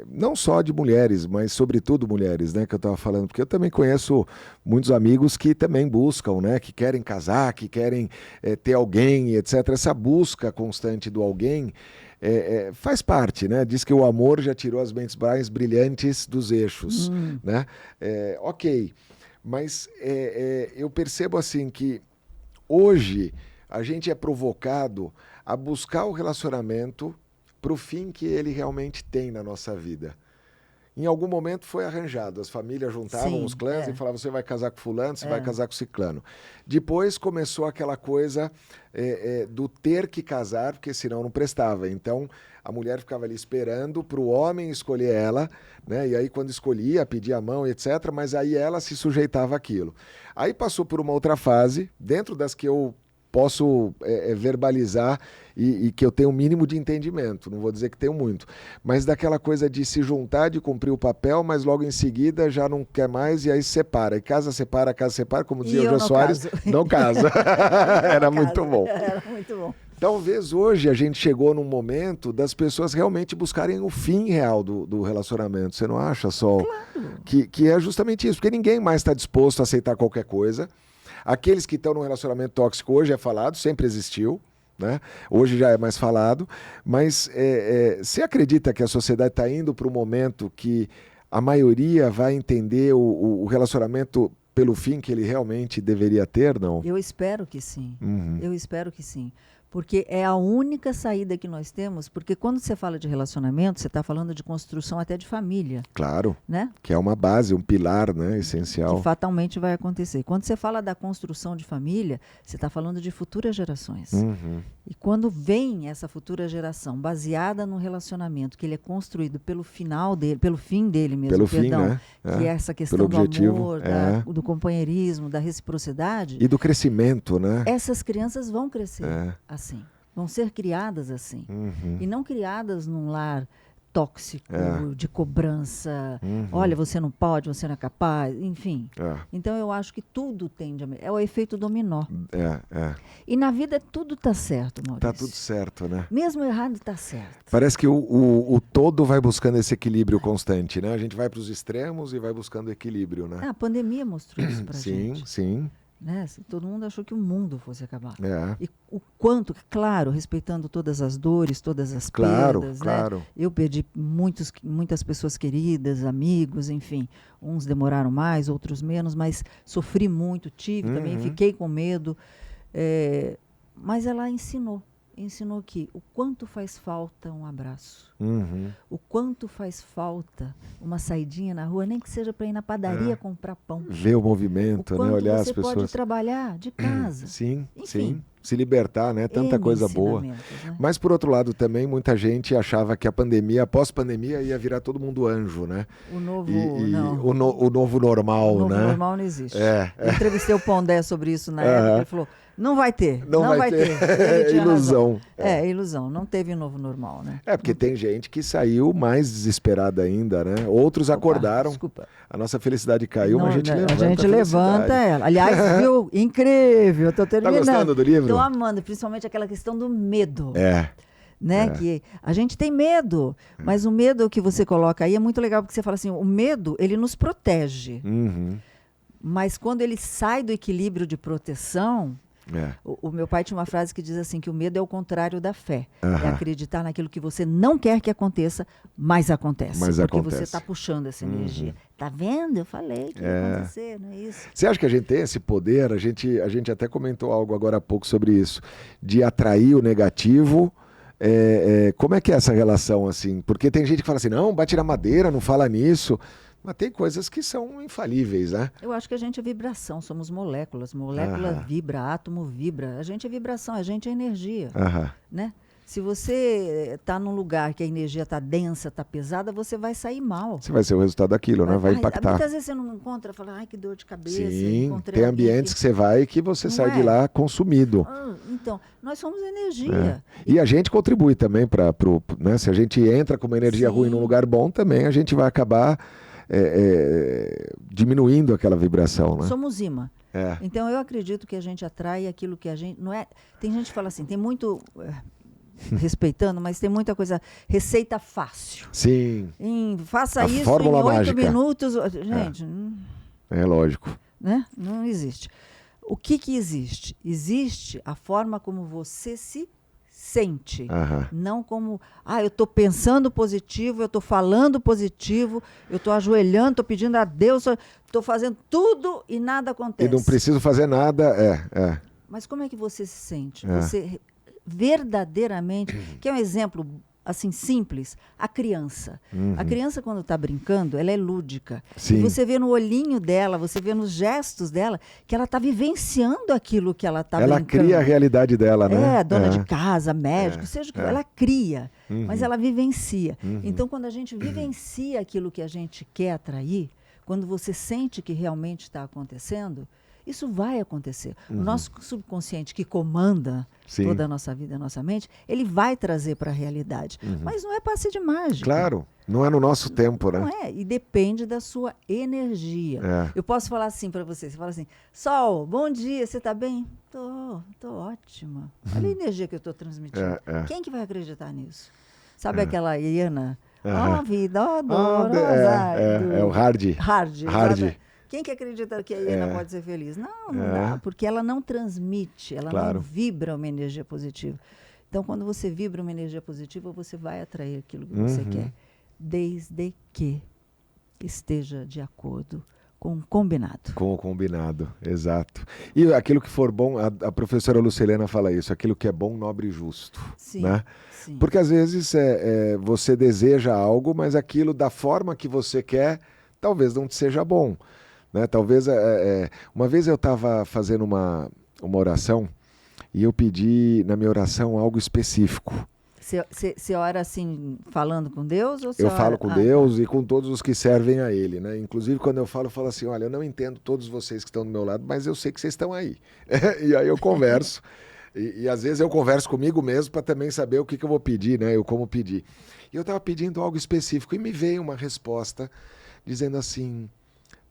A: não só de mulheres, mas sobretudo mulheres, né, que eu estava falando, porque eu também conheço muitos amigos que também buscam, né, que querem casar, que querem ter alguém, etc. Essa busca constante do alguém faz parte, né? Diz que o amor já tirou as mentes mais brilhantes dos eixos, né? Ok, mas eu percebo assim que hoje a gente é provocado a buscar o relacionamento para o fim que ele realmente tem na nossa vida. Em algum momento foi arranjado, as famílias juntavam os clãs e falavam, você vai casar com fulano, você vai casar com ciclano. Depois começou aquela coisa do ter que casar, porque senão não prestava. Então a mulher ficava ali esperando para o homem escolher ela, né? E aí quando escolhia, pedia a mão, etc., mas aí ela se sujeitava àquilo. Aí passou por uma outra fase, dentro das que eu posso verbalizar e que eu tenho um mínimo de entendimento, não vou dizer que tenho muito, mas daquela coisa de se juntar, de cumprir o papel, mas logo em seguida já não quer mais e aí separa, e casa separa, como dizia o Jô Soares, não casa. Era muito bom.
B: Era muito bom.
A: Talvez hoje a gente chegou num momento das pessoas realmente buscarem o fim real do relacionamento, você não acha, Sol?
B: Claro.
A: Que é justamente isso, porque ninguém mais está disposto a aceitar qualquer coisa. Aqueles que estão num relacionamento tóxico hoje é falado, sempre existiu, né? Hoje já é mais falado, mas você acredita que a sociedade está indo para um momento que a maioria vai entender o relacionamento pelo fim que ele realmente deveria ter, não?
B: Eu espero que sim, eu espero que sim. Porque é a única saída que nós temos, porque quando você fala de relacionamento, você está falando de construção até de família.
A: Claro,
B: né?
A: Que é uma base, um pilar, né, essencial.
B: Que fatalmente vai acontecer. Quando você fala da construção de família, você está falando de futuras gerações. E quando vem essa futura geração baseada no relacionamento, que ele é construído pelo final dele, pelo fim dele mesmo,
A: pelo fim, né?
B: Que é essa questão do amor, do companheirismo, da reciprocidade.
A: E do crescimento, né?
B: Essas crianças vão crescer assim, vão ser criadas assim. E não criadas num lar tóxico, de cobrança, olha, você não pode, você não é capaz, enfim. Então eu acho que tudo tende a... É o efeito dominó. E na vida tudo está certo, Maurício.
A: Está tudo certo, né?
B: Mesmo errado está certo.
A: Parece que o todo vai buscando esse equilíbrio constante, né? A gente vai para os extremos e vai buscando equilíbrio, né?
B: A pandemia mostrou isso para gente.
A: Sim, sim.
B: Né? Todo mundo achou que o mundo fosse acabar. E o quanto, claro, respeitando todas as dores, todas as perdas.
A: Claro.
B: Né? Eu perdi muitas pessoas queridas, amigos, enfim. Uns demoraram mais, outros menos, mas sofri muito, tive também, fiquei com medo. Mas ela ensinou que o quanto faz falta um abraço. O quanto faz falta uma saidinha na rua, nem que seja para ir na padaria comprar pão.
A: Ver o movimento, né? Olhar as pessoas.
B: Você pode trabalhar de casa.
A: Sim,
B: enfim,
A: sim. Se libertar, né? Tanta coisa boa.
B: Né?
A: Mas, por outro lado, também muita gente achava que a pandemia, após pandemia, ia virar todo mundo anjo, né?
B: O novo,
A: o novo normal,
B: o novo
A: né?
B: normal não existe. Eu entrevistei o Pondé sobre isso na época, ele falou, não vai ter. Não vai ter.
A: Ilusão.
B: Ilusão. Não teve novo normal, né?
A: Porque tem gente que saiu mais desesperada ainda, né? Outros acordaram.
B: Desculpa.
A: A nossa felicidade caiu, mas a gente
B: levanta ela. Aliás, viu? Incrível. Eu tô terminando.
A: Tá gostando do livro?
B: Tô amando, principalmente aquela questão do medo.
A: Né?
B: Que a gente tem medo, mas o medo que você coloca aí é muito legal, porque você fala assim, o medo, ele nos protege. Mas quando ele sai do equilíbrio de proteção... O meu pai tinha uma frase que diz assim, que o medo é o contrário da fé. É acreditar naquilo que você não quer que aconteça, mas acontece. Porque você está puxando essa energia. Tá vendo? Eu falei que ia acontecer, não é isso?
A: Você acha que a gente tem esse poder? A gente até comentou algo agora há pouco sobre isso, de atrair o negativo. Como é que é essa relação, assim? Porque tem gente que fala assim, não, bate na madeira, não fala nisso. Mas tem coisas que são infalíveis, né?
B: Eu acho que a gente é vibração, somos moléculas. Molécula vibra, átomo vibra. A gente é vibração, a gente é energia. Né? Se você está num lugar que a energia está densa, está pesada, você vai sair mal.
A: Você vai ser o resultado daquilo, né? Vai impactar.
B: Muitas vezes você não encontra, fala, ai, que dor de cabeça.
A: Sim, tem ambientes que você vai que você sai de lá consumido.
B: Então, nós somos energia.
A: E a gente contribui também para... né? Se a gente entra com uma energia ruim num lugar bom, também a gente vai acabar... diminuindo aquela vibração, né?
B: Somos imã.
A: É.
B: Então, eu acredito que a gente atrai aquilo que a gente... Não é, tem gente que fala assim, tem muito... respeitando, mas tem muita coisa... Receita fácil.
A: Sim.
B: Faça
A: A
B: isso
A: fórmula
B: em 8
A: mágica.
B: minutos. Gente,
A: É lógico.
B: né? Não existe. O que existe? Existe a forma como você se sente.
A: Aham.
B: Não como, eu estou pensando positivo, eu estou falando positivo, eu estou ajoelhando, estou pedindo a Deus, estou fazendo tudo e nada acontece.
A: E não preciso fazer nada,
B: Mas como é que você se sente?
A: É.
B: Você verdadeiramente... Que é um exemplo, assim, simples. A criança. A criança, quando está brincando, ela é lúdica.
A: Sim.
B: E você vê no olhinho dela, você vê nos gestos dela, que ela está vivenciando aquilo que ela está brincando.
A: Ela cria a realidade dela, né?
B: Dona de casa, médico, seja o que for, ela cria, mas ela vivencia. Então, quando a gente vivencia aquilo que a gente quer atrair, quando você sente que realmente está acontecendo, isso vai acontecer. O nosso subconsciente, que comanda
A: Sim.
B: toda a nossa vida, a nossa mente, ele vai trazer para a realidade. Mas não é passe de mágica.
A: Claro, não é no nosso tempo, né?
B: Não é, e depende da sua energia.
A: É.
B: Eu posso falar assim para você fala assim, Sol, bom dia, você está bem? Tô ótima. Olha a energia que eu estou transmitindo. Quem que vai acreditar nisso? Sabe aquela hiena? Vida,
A: É o hard.
B: Hard. Quem que acredita que a hiena pode ser feliz? Não dá, porque ela não transmite, ela não vibra uma energia positiva. Então, quando você vibra uma energia positiva, você vai atrair aquilo que você quer, desde que esteja de acordo com o combinado.
A: Com o combinado, exato. E aquilo que for bom, a professora Lucilena fala isso, aquilo que é bom, nobre e justo.
B: Sim,
A: né?
B: sim.
A: Porque às vezes você deseja algo, mas aquilo da forma que você quer, talvez não te seja bom. Né? Talvez, uma vez eu estava fazendo uma oração e eu pedi na minha oração algo específico.
B: Você ora assim, falando com Deus? Ou
A: eu falo com Deus e com todos os que servem a Ele. Né? Inclusive, quando eu falo assim, olha, eu não entendo todos vocês que estão do meu lado, mas eu sei que vocês estão aí. E aí eu converso. E às vezes eu converso comigo mesmo para também saber o que eu vou pedir, né? Eu como pedir. E eu estava pedindo algo específico e me veio uma resposta dizendo assim...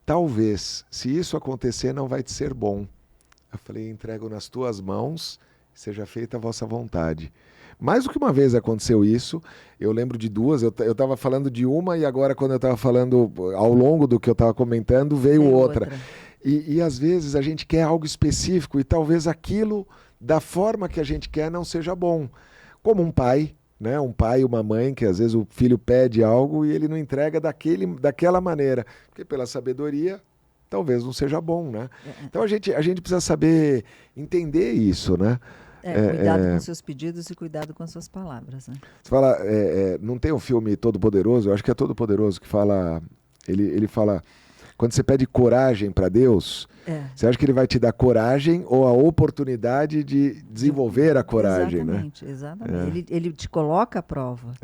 A: Talvez, se isso acontecer, não vai te ser bom. Eu falei, entrego nas tuas mãos, seja feita a vossa vontade. Mais do que uma vez aconteceu isso, eu lembro de duas, eu estava falando de uma e agora quando eu estava falando, ao longo do que eu estava comentando, veio outra. E às vezes a gente quer algo específico e talvez aquilo, da forma que a gente quer, não seja bom. Como um pai... Né? Um pai e uma mãe que às vezes o filho pede algo e ele não entrega daquela maneira, porque pela sabedoria talvez não seja bom, né? Então a gente precisa saber entender isso, né?
B: Cuidado com seus pedidos e cuidado com suas palavras, né?
A: Você fala, não tem um filme Todo Poderoso? Eu acho que é Todo Poderoso que fala, ele fala, quando você pede coragem para Deus, você acha que ele vai te dar coragem ou a oportunidade de desenvolver a coragem,
B: exatamente, né? Exatamente. Ele te coloca à prova.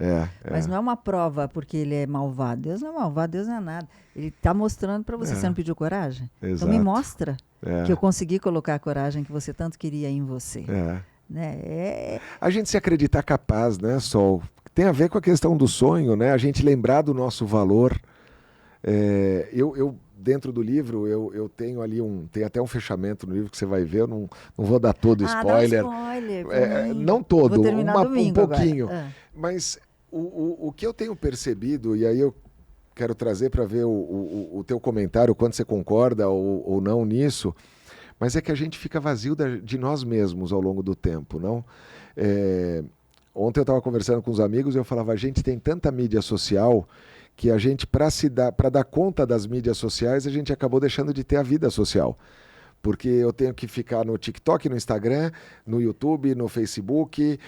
B: Mas não é uma prova porque ele é malvado. Deus não é malvado, Deus não é nada. Ele está mostrando para você. Você não pediu coragem?
A: Exato.
B: Então me mostra que eu consegui colocar a coragem que você tanto queria em você. Né?
A: A gente se acreditar capaz, né, Sol? Tem a ver com a questão do sonho, né? A gente lembrar do nosso valor. Eu dentro do livro, eu tenho ali tem até um fechamento no livro que você vai ver, eu não vou dar todo spoiler.
B: Dá spoiler
A: não todo,
B: vou terminar
A: um pouquinho.
B: Agora.
A: Mas o que eu tenho percebido, e aí eu quero trazer para ver o teu comentário, quando você concorda ou não nisso, mas é que a gente fica vazio de nós mesmos ao longo do tempo, não? Ontem eu estava conversando com os amigos e eu falava, a gente tem tanta mídia social que a gente, para dar conta das mídias sociais, a gente acabou deixando de ter a vida social. Porque eu tenho que ficar no TikTok, no Instagram, no YouTube, no Facebook,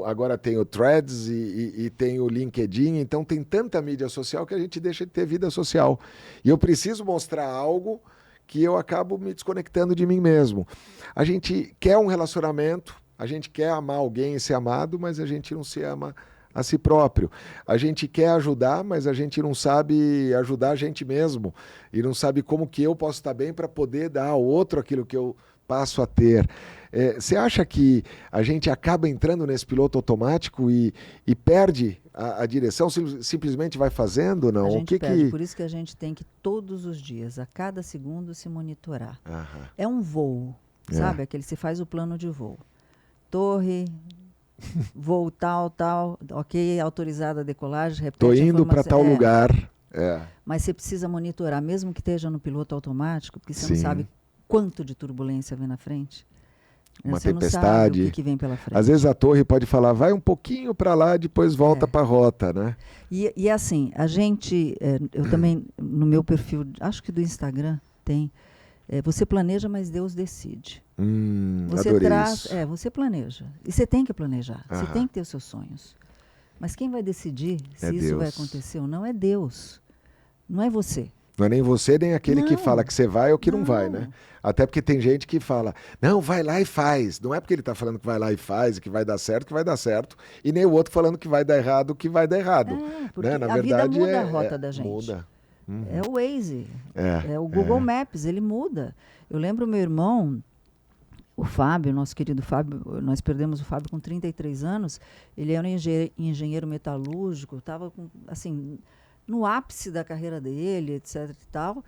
A: agora tem o Threads e tem o LinkedIn, então tem tanta mídia social que a gente deixa de ter vida social. E eu preciso mostrar algo que eu acabo me desconectando de mim mesmo. A gente quer um relacionamento, a gente quer amar alguém e ser amado, mas a gente não se ama a si próprio. A gente quer ajudar, mas a gente não sabe ajudar a gente mesmo. E não sabe como que eu posso estar bem para poder dar ao outro aquilo que eu passo a ter. Você acha que a gente acaba entrando nesse piloto automático e perde a direção, simplesmente vai fazendo, não?
B: A gente perde, por isso que a gente tem que todos os dias, a cada segundo, se monitorar.
A: Aham.
B: É um voo, sabe? Aquele que você faz o plano de voo. Torre, voo tal, ok, autorizada a decolagem, repete
A: Tô
B: a
A: indo para
B: informação.
A: tal lugar.
B: Mas você precisa monitorar, mesmo que esteja no piloto automático, porque você
A: Sim.
B: não sabe quanto de turbulência vem na frente.
A: Uma
B: Você
A: tempestade.
B: não sabe o que vem pela frente.
A: Às vezes a torre pode falar, vai um pouquinho para lá, depois volta para a rota, né?
B: E assim, a gente, eu também, no meu perfil, acho que do Instagram tem, você planeja, mas Deus decide. Você
A: adorei
B: traz,
A: isso.
B: você planeja. E você tem que planejar, você
A: Aham.
B: tem que ter os seus sonhos. Mas quem vai decidir se isso
A: Deus.
B: vai acontecer ou não é Deus. Não é você.
A: Não é nem você, nem aquele que
B: Não.
A: fala que você vai ou que não
B: Não.
A: vai, né? Até porque tem gente que fala, não, vai lá e faz. Não é porque ele está falando que vai lá e faz, e que vai dar certo, que vai dar certo. E nem o outro falando que vai dar errado, que vai dar errado.
B: Porque
A: né? Na
B: a vida
A: verdade,
B: muda a rota da gente.
A: Muda.
B: É o Waze,
A: É,
B: o Google Maps, ele muda. Eu lembro meu irmão, o Fábio, nosso querido Fábio, nós perdemos o Fábio com 33 anos, ele era um engenheiro metalúrgico, estava assim, no ápice da carreira dele, etc e tal,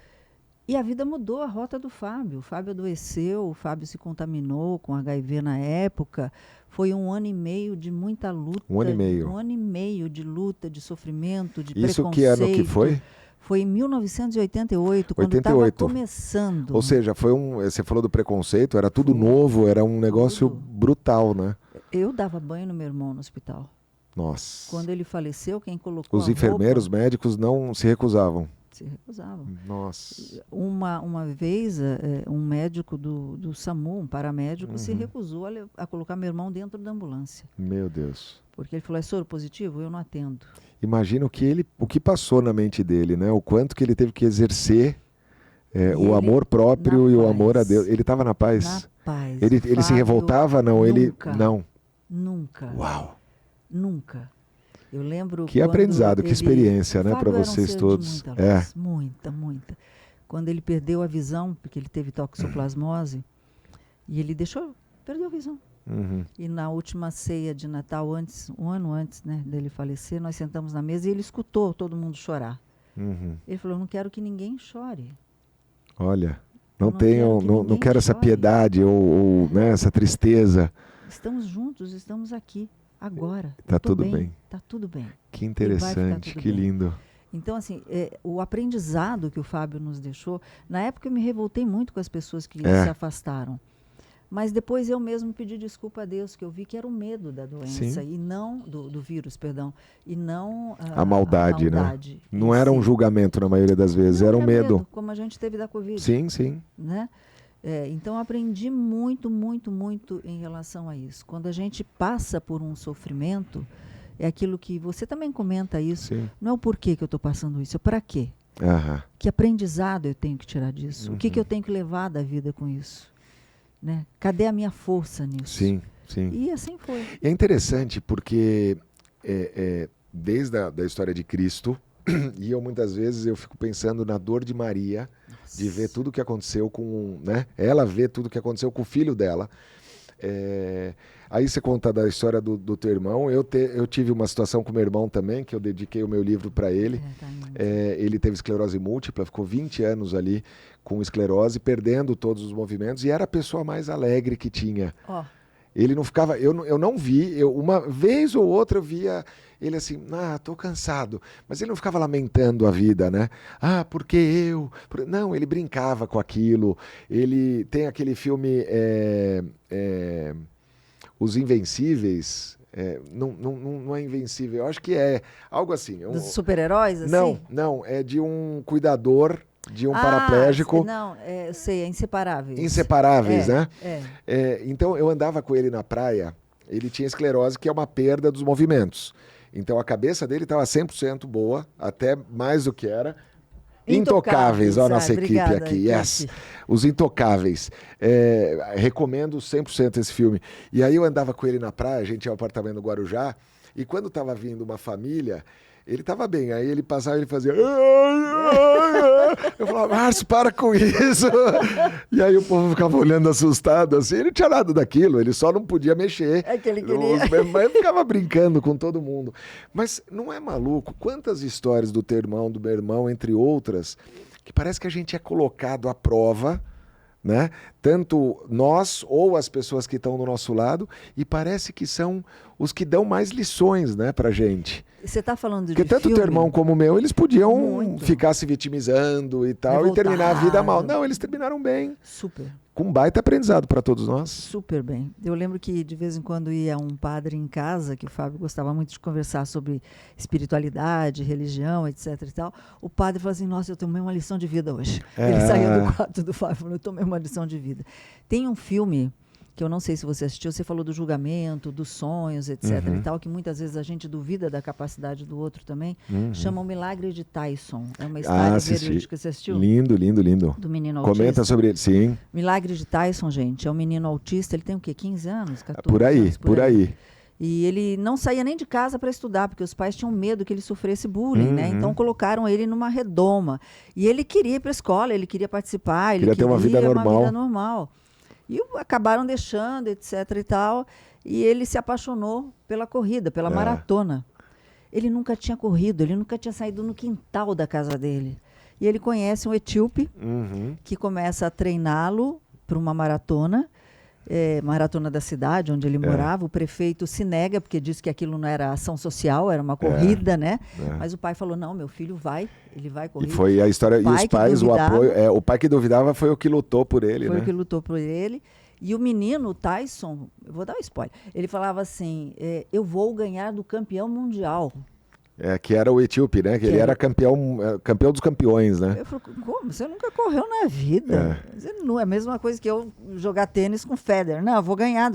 B: e a vida mudou a rota do Fábio. O Fábio adoeceu, o Fábio se contaminou com HIV na época, foi 1 ano e meio de muita luta.
A: 1 ano e meio.
B: 1 ano e meio de luta, de sofrimento, de
A: Isso
B: preconceito.
A: que ano que foi?
B: Foi em 1988, quando estava
A: 88.
B: começando.
A: Ou seja, você falou do preconceito, era tudo novo, era um negócio
B: Tudo.
A: brutal, né?
B: Eu dava banho no meu irmão no hospital.
A: Nossa.
B: Quando ele faleceu, quem colocou
A: Os
B: a
A: enfermeiros,
B: roupa,
A: médicos não se recusavam.
B: se recusavam.
A: Nossa.
B: Uma vez, um médico do SAMU, um paramédico, se recusou a colocar meu irmão dentro da ambulância.
A: Meu Deus.
B: Porque ele falou, é soro positivo? Eu não atendo.
A: Imagina o que passou na mente dele, né? O quanto que ele teve que exercer o amor próprio e o amor a Deus. Ele estava na paz?
B: Na paz.
A: Ele se
B: Fábio,
A: revoltava? Não,
B: nunca,
A: não.
B: Nunca.
A: Uau.
B: Nunca. Eu lembro
A: Que aprendizado, que experiência, né, para
B: Fábio era um
A: vocês
B: ser
A: todos.
B: de muita luz, muita. Quando ele perdeu a visão, porque ele teve toxoplasmose, e ele perdeu a visão. E na última ceia de Natal, um ano antes, né, dele falecer, nós sentamos na mesa e ele escutou todo mundo chorar. Ele falou, não quero que ninguém chore.
A: Olha,
B: não
A: quero essa
B: chore.
A: piedade ou né, essa tristeza.
B: Estamos juntos, estamos aqui, agora.
A: Tá tudo bem.
B: Tá tudo bem.
A: Que interessante, que lindo.
B: Então, assim, o aprendizado que o Fábio nos deixou, na época eu me revoltei muito com as pessoas que se afastaram. Mas depois eu mesmo pedi desculpa a Deus, que eu vi que era o medo da doença, e não do vírus, perdão, e não
A: a maldade, né? Não era um julgamento na maioria das vezes,
B: não
A: era um medo.
B: Como a gente teve da Covid.
A: Sim.
B: Né? Então, eu aprendi muito em relação a isso. Quando a gente passa por um sofrimento, é aquilo que você também comenta isso.
A: Sim.
B: Não é o porquê que eu estou passando isso, é para quê? Que aprendizado eu tenho que tirar disso? O que eu tenho que levar da vida com isso? Né? Cadê a minha força nisso?
A: Sim.
B: E assim foi.
A: É interessante porque desde a história de Cristo, e muitas vezes eu fico pensando na dor de Maria, de ver tudo o que aconteceu com, né? Ela vê tudo o que aconteceu com o filho dela. Aí você conta da história do teu irmão. Eu tive uma situação com meu irmão também, que eu dediquei o meu livro para ele. Ele teve esclerose múltipla, ficou 20 anos ali com esclerose, perdendo todos os movimentos, e era a pessoa mais alegre que tinha. Ele não ficava, eu não vi, uma vez ou outra eu via ele assim, tô cansado, mas ele não ficava lamentando a vida, né? Porque eu... Não, ele brincava com aquilo. Ele tem aquele filme Os Invencíveis, não é Invencível, eu acho que é algo assim.
B: Dos super-heróis, assim?
A: Não, é de um cuidador de um paraplégico.
B: Não, eu sei, é Inseparáveis.
A: Inseparáveis, né? Então, eu andava com ele na praia, ele tinha esclerose, que é uma perda dos movimentos. Então, a cabeça dele estava 100% boa, até mais do que era. Intocáveis, a nossa equipe aqui. Yes. Os Intocáveis. Recomendo 100% esse filme. E aí eu andava com ele na praia, a gente tinha um apartamento no Guarujá, e quando estava vindo uma família, Ele tava bem, aí ele passava e ele fazia... Eu falava, Márcio, para com isso. E aí o povo ficava olhando assustado, assim, ele não tinha nada daquilo, ele só não podia mexer.
B: É que ele queria.
A: Mas ele ficava brincando com todo mundo. Mas não é maluco? Quantas histórias do teu irmão, do meu irmão, entre outras, que parece que a gente é colocado à prova, né? Tanto nós ou as pessoas que estão do nosso lado, e parece que são os que dão mais lições, né, pra gente.
B: Você está falando
A: Porque
B: de
A: tanto
B: filme?
A: teu irmão como o meu, eles podiam
B: Muito.
A: ficar se vitimizando e tal, e terminar a vida mal. Não, eles terminaram bem.
B: Super.
A: Com um baita aprendizado para todos nós.
B: Super bem. Eu lembro que de vez em quando ia um padre em casa, que o Fábio gostava muito de conversar sobre espiritualidade, religião, etc. e tal. O padre falou assim, nossa, eu tomei uma lição de vida hoje. Ele saía do quarto do Fábio e falou, eu tomei uma lição de vida. Tem um filme que eu não sei se você assistiu, você falou do julgamento, dos sonhos, etc. e tal, que muitas vezes a gente duvida da capacidade do outro também. Chama O Milagre de Tyson. É uma história verídica. Você assistiu?
A: Lindo, lindo, lindo.
B: Do menino autista.
A: Comenta sobre ele, sim.
B: Milagre de Tyson, gente, é um menino autista, ele tem o quê? 15 anos? 14
A: por aí,
B: anos,
A: por aí.
B: E ele não saía nem de casa para estudar, porque os pais tinham medo que ele sofresse bullying, né? Então colocaram ele numa redoma. E ele queria ir para a escola, ele queria participar, ele queria
A: ter uma vida
B: normal. E acabaram deixando, etc. e tal. E ele se apaixonou pela corrida, pela maratona. Ele nunca tinha corrido, ele nunca tinha saído no quintal da casa dele. E ele conhece um etíope que começa a treiná-lo para uma maratona. Maratona da cidade, onde ele morava. O prefeito se nega, porque disse que aquilo não era ação social, era uma corrida, né? Mas o pai falou, não, meu filho ele vai correr.
A: E foi a história, e os pais, o apoio, o pai que duvidava foi o que lutou por ele,
B: Foi o que lutou por ele. E o menino, o Tyson, eu vou dar um spoiler, ele falava assim, eu vou ganhar do campeão mundial.
A: Que era o etíope, né? Que ele era campeão dos campeões, né?
B: Eu falei, como? Você nunca correu na vida. Não é a mesma coisa que eu jogar tênis com Federer. Não, eu vou ganhar.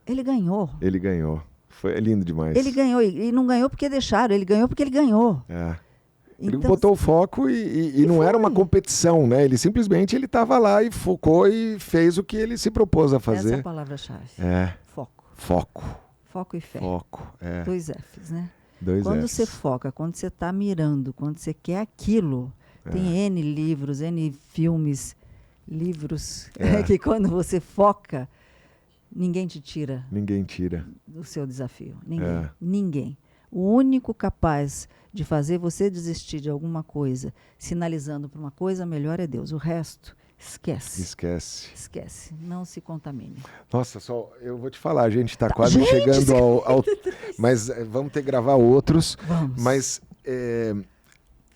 B: Ele ganhou.
A: Ele ganhou. Foi lindo demais.
B: Ele ganhou. E não ganhou porque deixaram. Ele ganhou porque ele ganhou.
A: Ele botou o foco e não era uma competição, né? Ele simplesmente estava lá e focou e fez o que ele se propôs a fazer.
B: Essa é a palavra-chave. Foco.
A: Foco.
B: Foco e fé.
A: Foco.
B: 2 Fs, né?
A: Quando
B: você foca, quando você está mirando, quando você quer aquilo, tem N livros, N filmes, que quando você foca, ninguém te tira.
A: Ninguém tira.
B: Do seu desafio. Ninguém. O único capaz de fazer você desistir de alguma coisa, sinalizando para uma coisa melhor, é Deus. O resto, esquece. Esquece. Não se contamine.
A: Nossa, eu vou te falar, a gente está quase chegando ao mas vamos ter que gravar outros.
B: Vamos.
A: Mas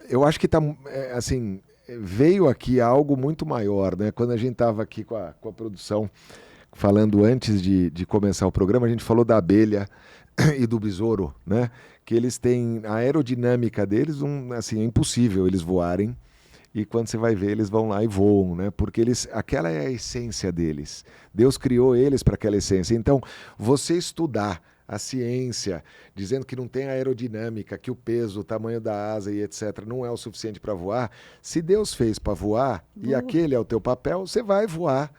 A: eu acho que assim, veio aqui algo muito maior, né? Quando a gente estava aqui com a produção, falando antes de começar o programa, a gente falou da abelha e do besouro, né? Que eles têm a aerodinâmica deles, assim, é impossível eles voarem. E quando você vai ver, eles vão lá e voam, né? Porque aquela é a essência deles. Deus criou eles para aquela essência. Então, você estudar a ciência, dizendo que não tem aerodinâmica, que o peso, o tamanho da asa e etc. não é o suficiente para voar, se Deus fez para voar e aquele é o teu papel, você vai voar.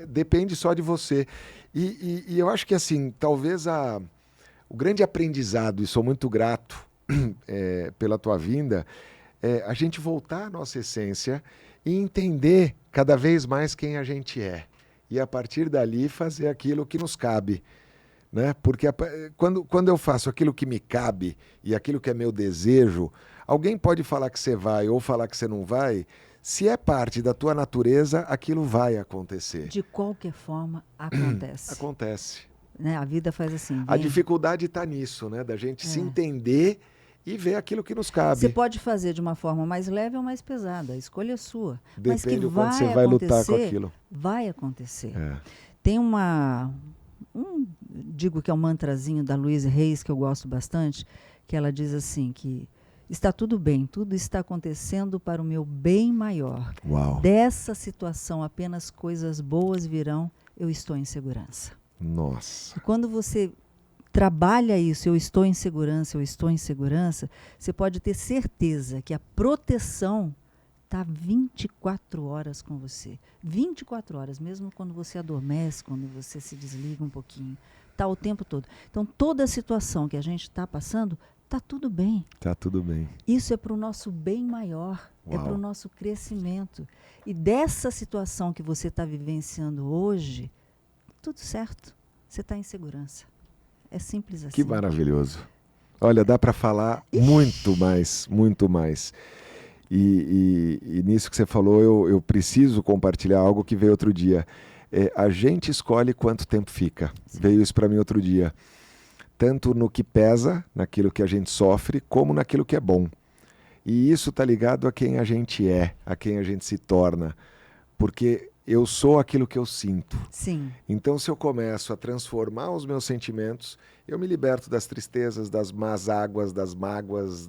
A: Depende só de você. E eu acho que, assim, talvez o grande aprendizado, e sou muito grato pela tua vinda, a gente voltar à nossa essência e entender cada vez mais quem a gente é. E a partir dali fazer aquilo que nos cabe. Né? Porque quando eu faço aquilo que me cabe e aquilo que é meu desejo, alguém pode falar que você vai ou falar que você não vai. Se é parte da tua natureza, aquilo vai acontecer.
B: De qualquer forma, acontece.
A: Acontece.
B: Né? A vida faz assim.
A: A dificuldade está nisso, né? Da gente se entender e ver aquilo que nos cabe.
B: Você pode fazer de uma forma mais leve ou mais pesada. A escolha é sua.
A: Depende
B: mas que
A: do quanto você vai lutar com aquilo.
B: Vai acontecer. Tem digo que é um mantrazinho da Louise Reis, que eu gosto bastante, que ela diz assim, que está tudo bem, tudo está acontecendo para o meu bem maior.
A: Uau.
B: Dessa situação apenas coisas boas virão, eu estou em segurança.
A: Nossa.
B: E quando você trabalha isso, eu estou em segurança, você pode ter certeza que a proteção está 24 horas com você. 24 horas, mesmo quando você adormece, quando você se desliga um pouquinho. Está o tempo todo. Então, toda a situação que a gente está passando Tá tudo bem.
A: Tá tudo bem.
B: Isso é para o nosso bem maior, é para o nosso crescimento. E dessa situação que você está vivenciando hoje, tudo certo. Você está em segurança. É simples assim.
A: Que maravilhoso. Olha, dá para falar muito mais, muito mais. E nisso que você falou, eu preciso compartilhar algo que veio outro dia. A gente escolhe quanto tempo fica. Sim. Veio isso para mim outro dia. Tanto no que pesa, naquilo que a gente sofre, como naquilo que é bom. E isso está ligado a quem a gente é, a quem a gente se torna. Porque eu sou aquilo que eu sinto.
B: Sim.
A: Então, se eu começo a transformar os meus sentimentos, eu me liberto das tristezas, das más águas, das mágoas,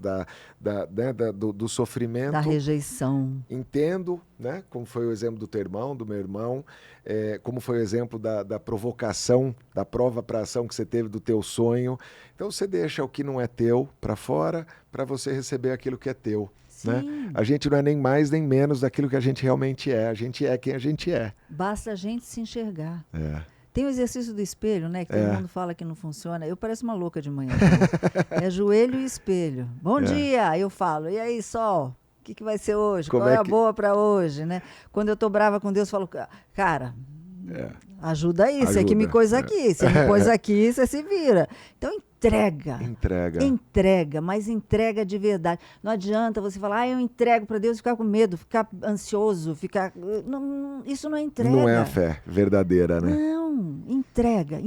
A: do sofrimento.
B: Da rejeição.
A: Entendo, né? Como foi o exemplo do teu irmão, do meu irmão, como foi o exemplo da provocação, da prova para ação que você teve do teu sonho. Então, você deixa o que não é teu para fora para você receber aquilo que é teu. Né? A gente não é nem mais nem menos daquilo que a gente realmente é. A gente é quem a gente é.
B: Basta a gente se enxergar. Tem o exercício do espelho, né? Que todo mundo fala que não funciona. Eu pareço uma louca de manhã. É joelho e espelho. Bom dia! Eu falo, e aí, Sol? O que vai ser hoje? Qual é a boa para hoje? Né? Quando eu tô brava com Deus, eu falo, cara... Ajuda aí, você que me pôs aqui. Você me pôs aqui, você se vira. Então entrega. Entrega, mas entrega de verdade. Não adianta você falar, eu entrego para Deus e ficar com medo, ficar ansioso, ficar... Não, isso não é entrega.
A: Não é a fé verdadeira, né?
B: Não, entrega.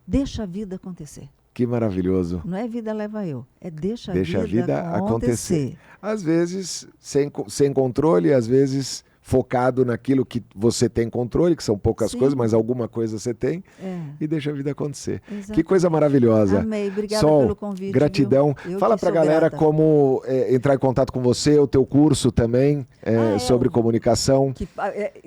B: Deixa a vida acontecer.
A: Que maravilhoso.
B: Não é vida leva eu, é deixa a vida acontecer.
A: Às vezes sem controle, às vezes... focado naquilo que você tem controle, que são poucas coisas, mas alguma coisa você tem, e deixa a vida acontecer. Exatamente. Que coisa maravilhosa.
B: Amei, obrigada
A: Sol,
B: pelo convite.
A: gratidão. Fala pra galera grata. Como entrar em contato com você, o teu curso também, sobre comunicação.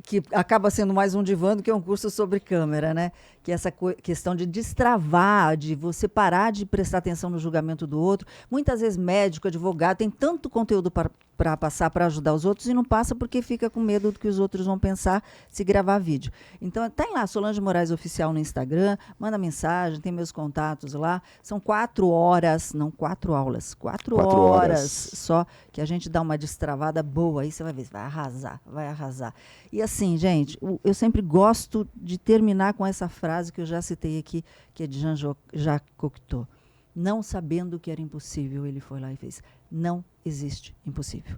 B: Que acaba sendo mais um divã, que é um curso sobre câmera, né? Que é essa questão de destravar, de você parar de prestar atenção no julgamento do outro. Muitas vezes médico, advogado, tem tanto conteúdo para passar, para ajudar os outros, e não passa porque fica com medo do que os outros vão pensar se gravar vídeo. Então, tem lá, Solange Moraes Oficial no Instagram, manda mensagem, tem meus contatos lá. São 4 horas, não 4 aulas, 4 horas só, que a gente dá uma destravada boa, aí você vai ver, vai arrasar. E assim, gente, eu sempre gosto de terminar com essa frase que eu já citei aqui, que é de Jean-Jacques Cocteau. Não sabendo o que era impossível, ele foi lá e fez. Não existe impossível.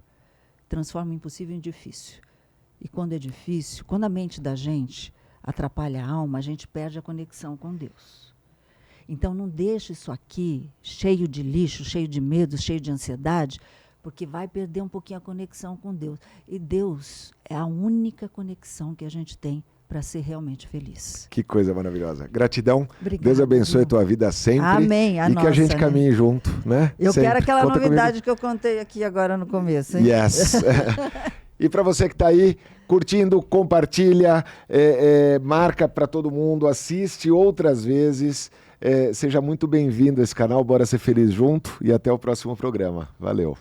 B: Transforma o impossível em difícil. E quando é difícil, quando a mente da gente atrapalha a alma, a gente perde a conexão com Deus. Então não deixe isso aqui cheio de lixo, cheio de medo, cheio de ansiedade, porque vai perder um pouquinho a conexão com Deus. E Deus é a única conexão que a gente tem para ser realmente feliz.
A: Que coisa maravilhosa. Gratidão.
B: Obrigada,
A: Deus abençoe a tua vida sempre.
B: Amém.
A: E que a gente caminhe junto, né?
B: Eu
A: sempre.
B: Quero aquela
A: Conta
B: novidade
A: comigo.
B: que eu contei aqui agora no começo, hein?
A: Yes. E para você que está aí curtindo, compartilha, marca para todo mundo, assiste outras vezes. Seja muito bem-vindo a esse canal. Bora ser feliz junto e até o próximo programa. Valeu.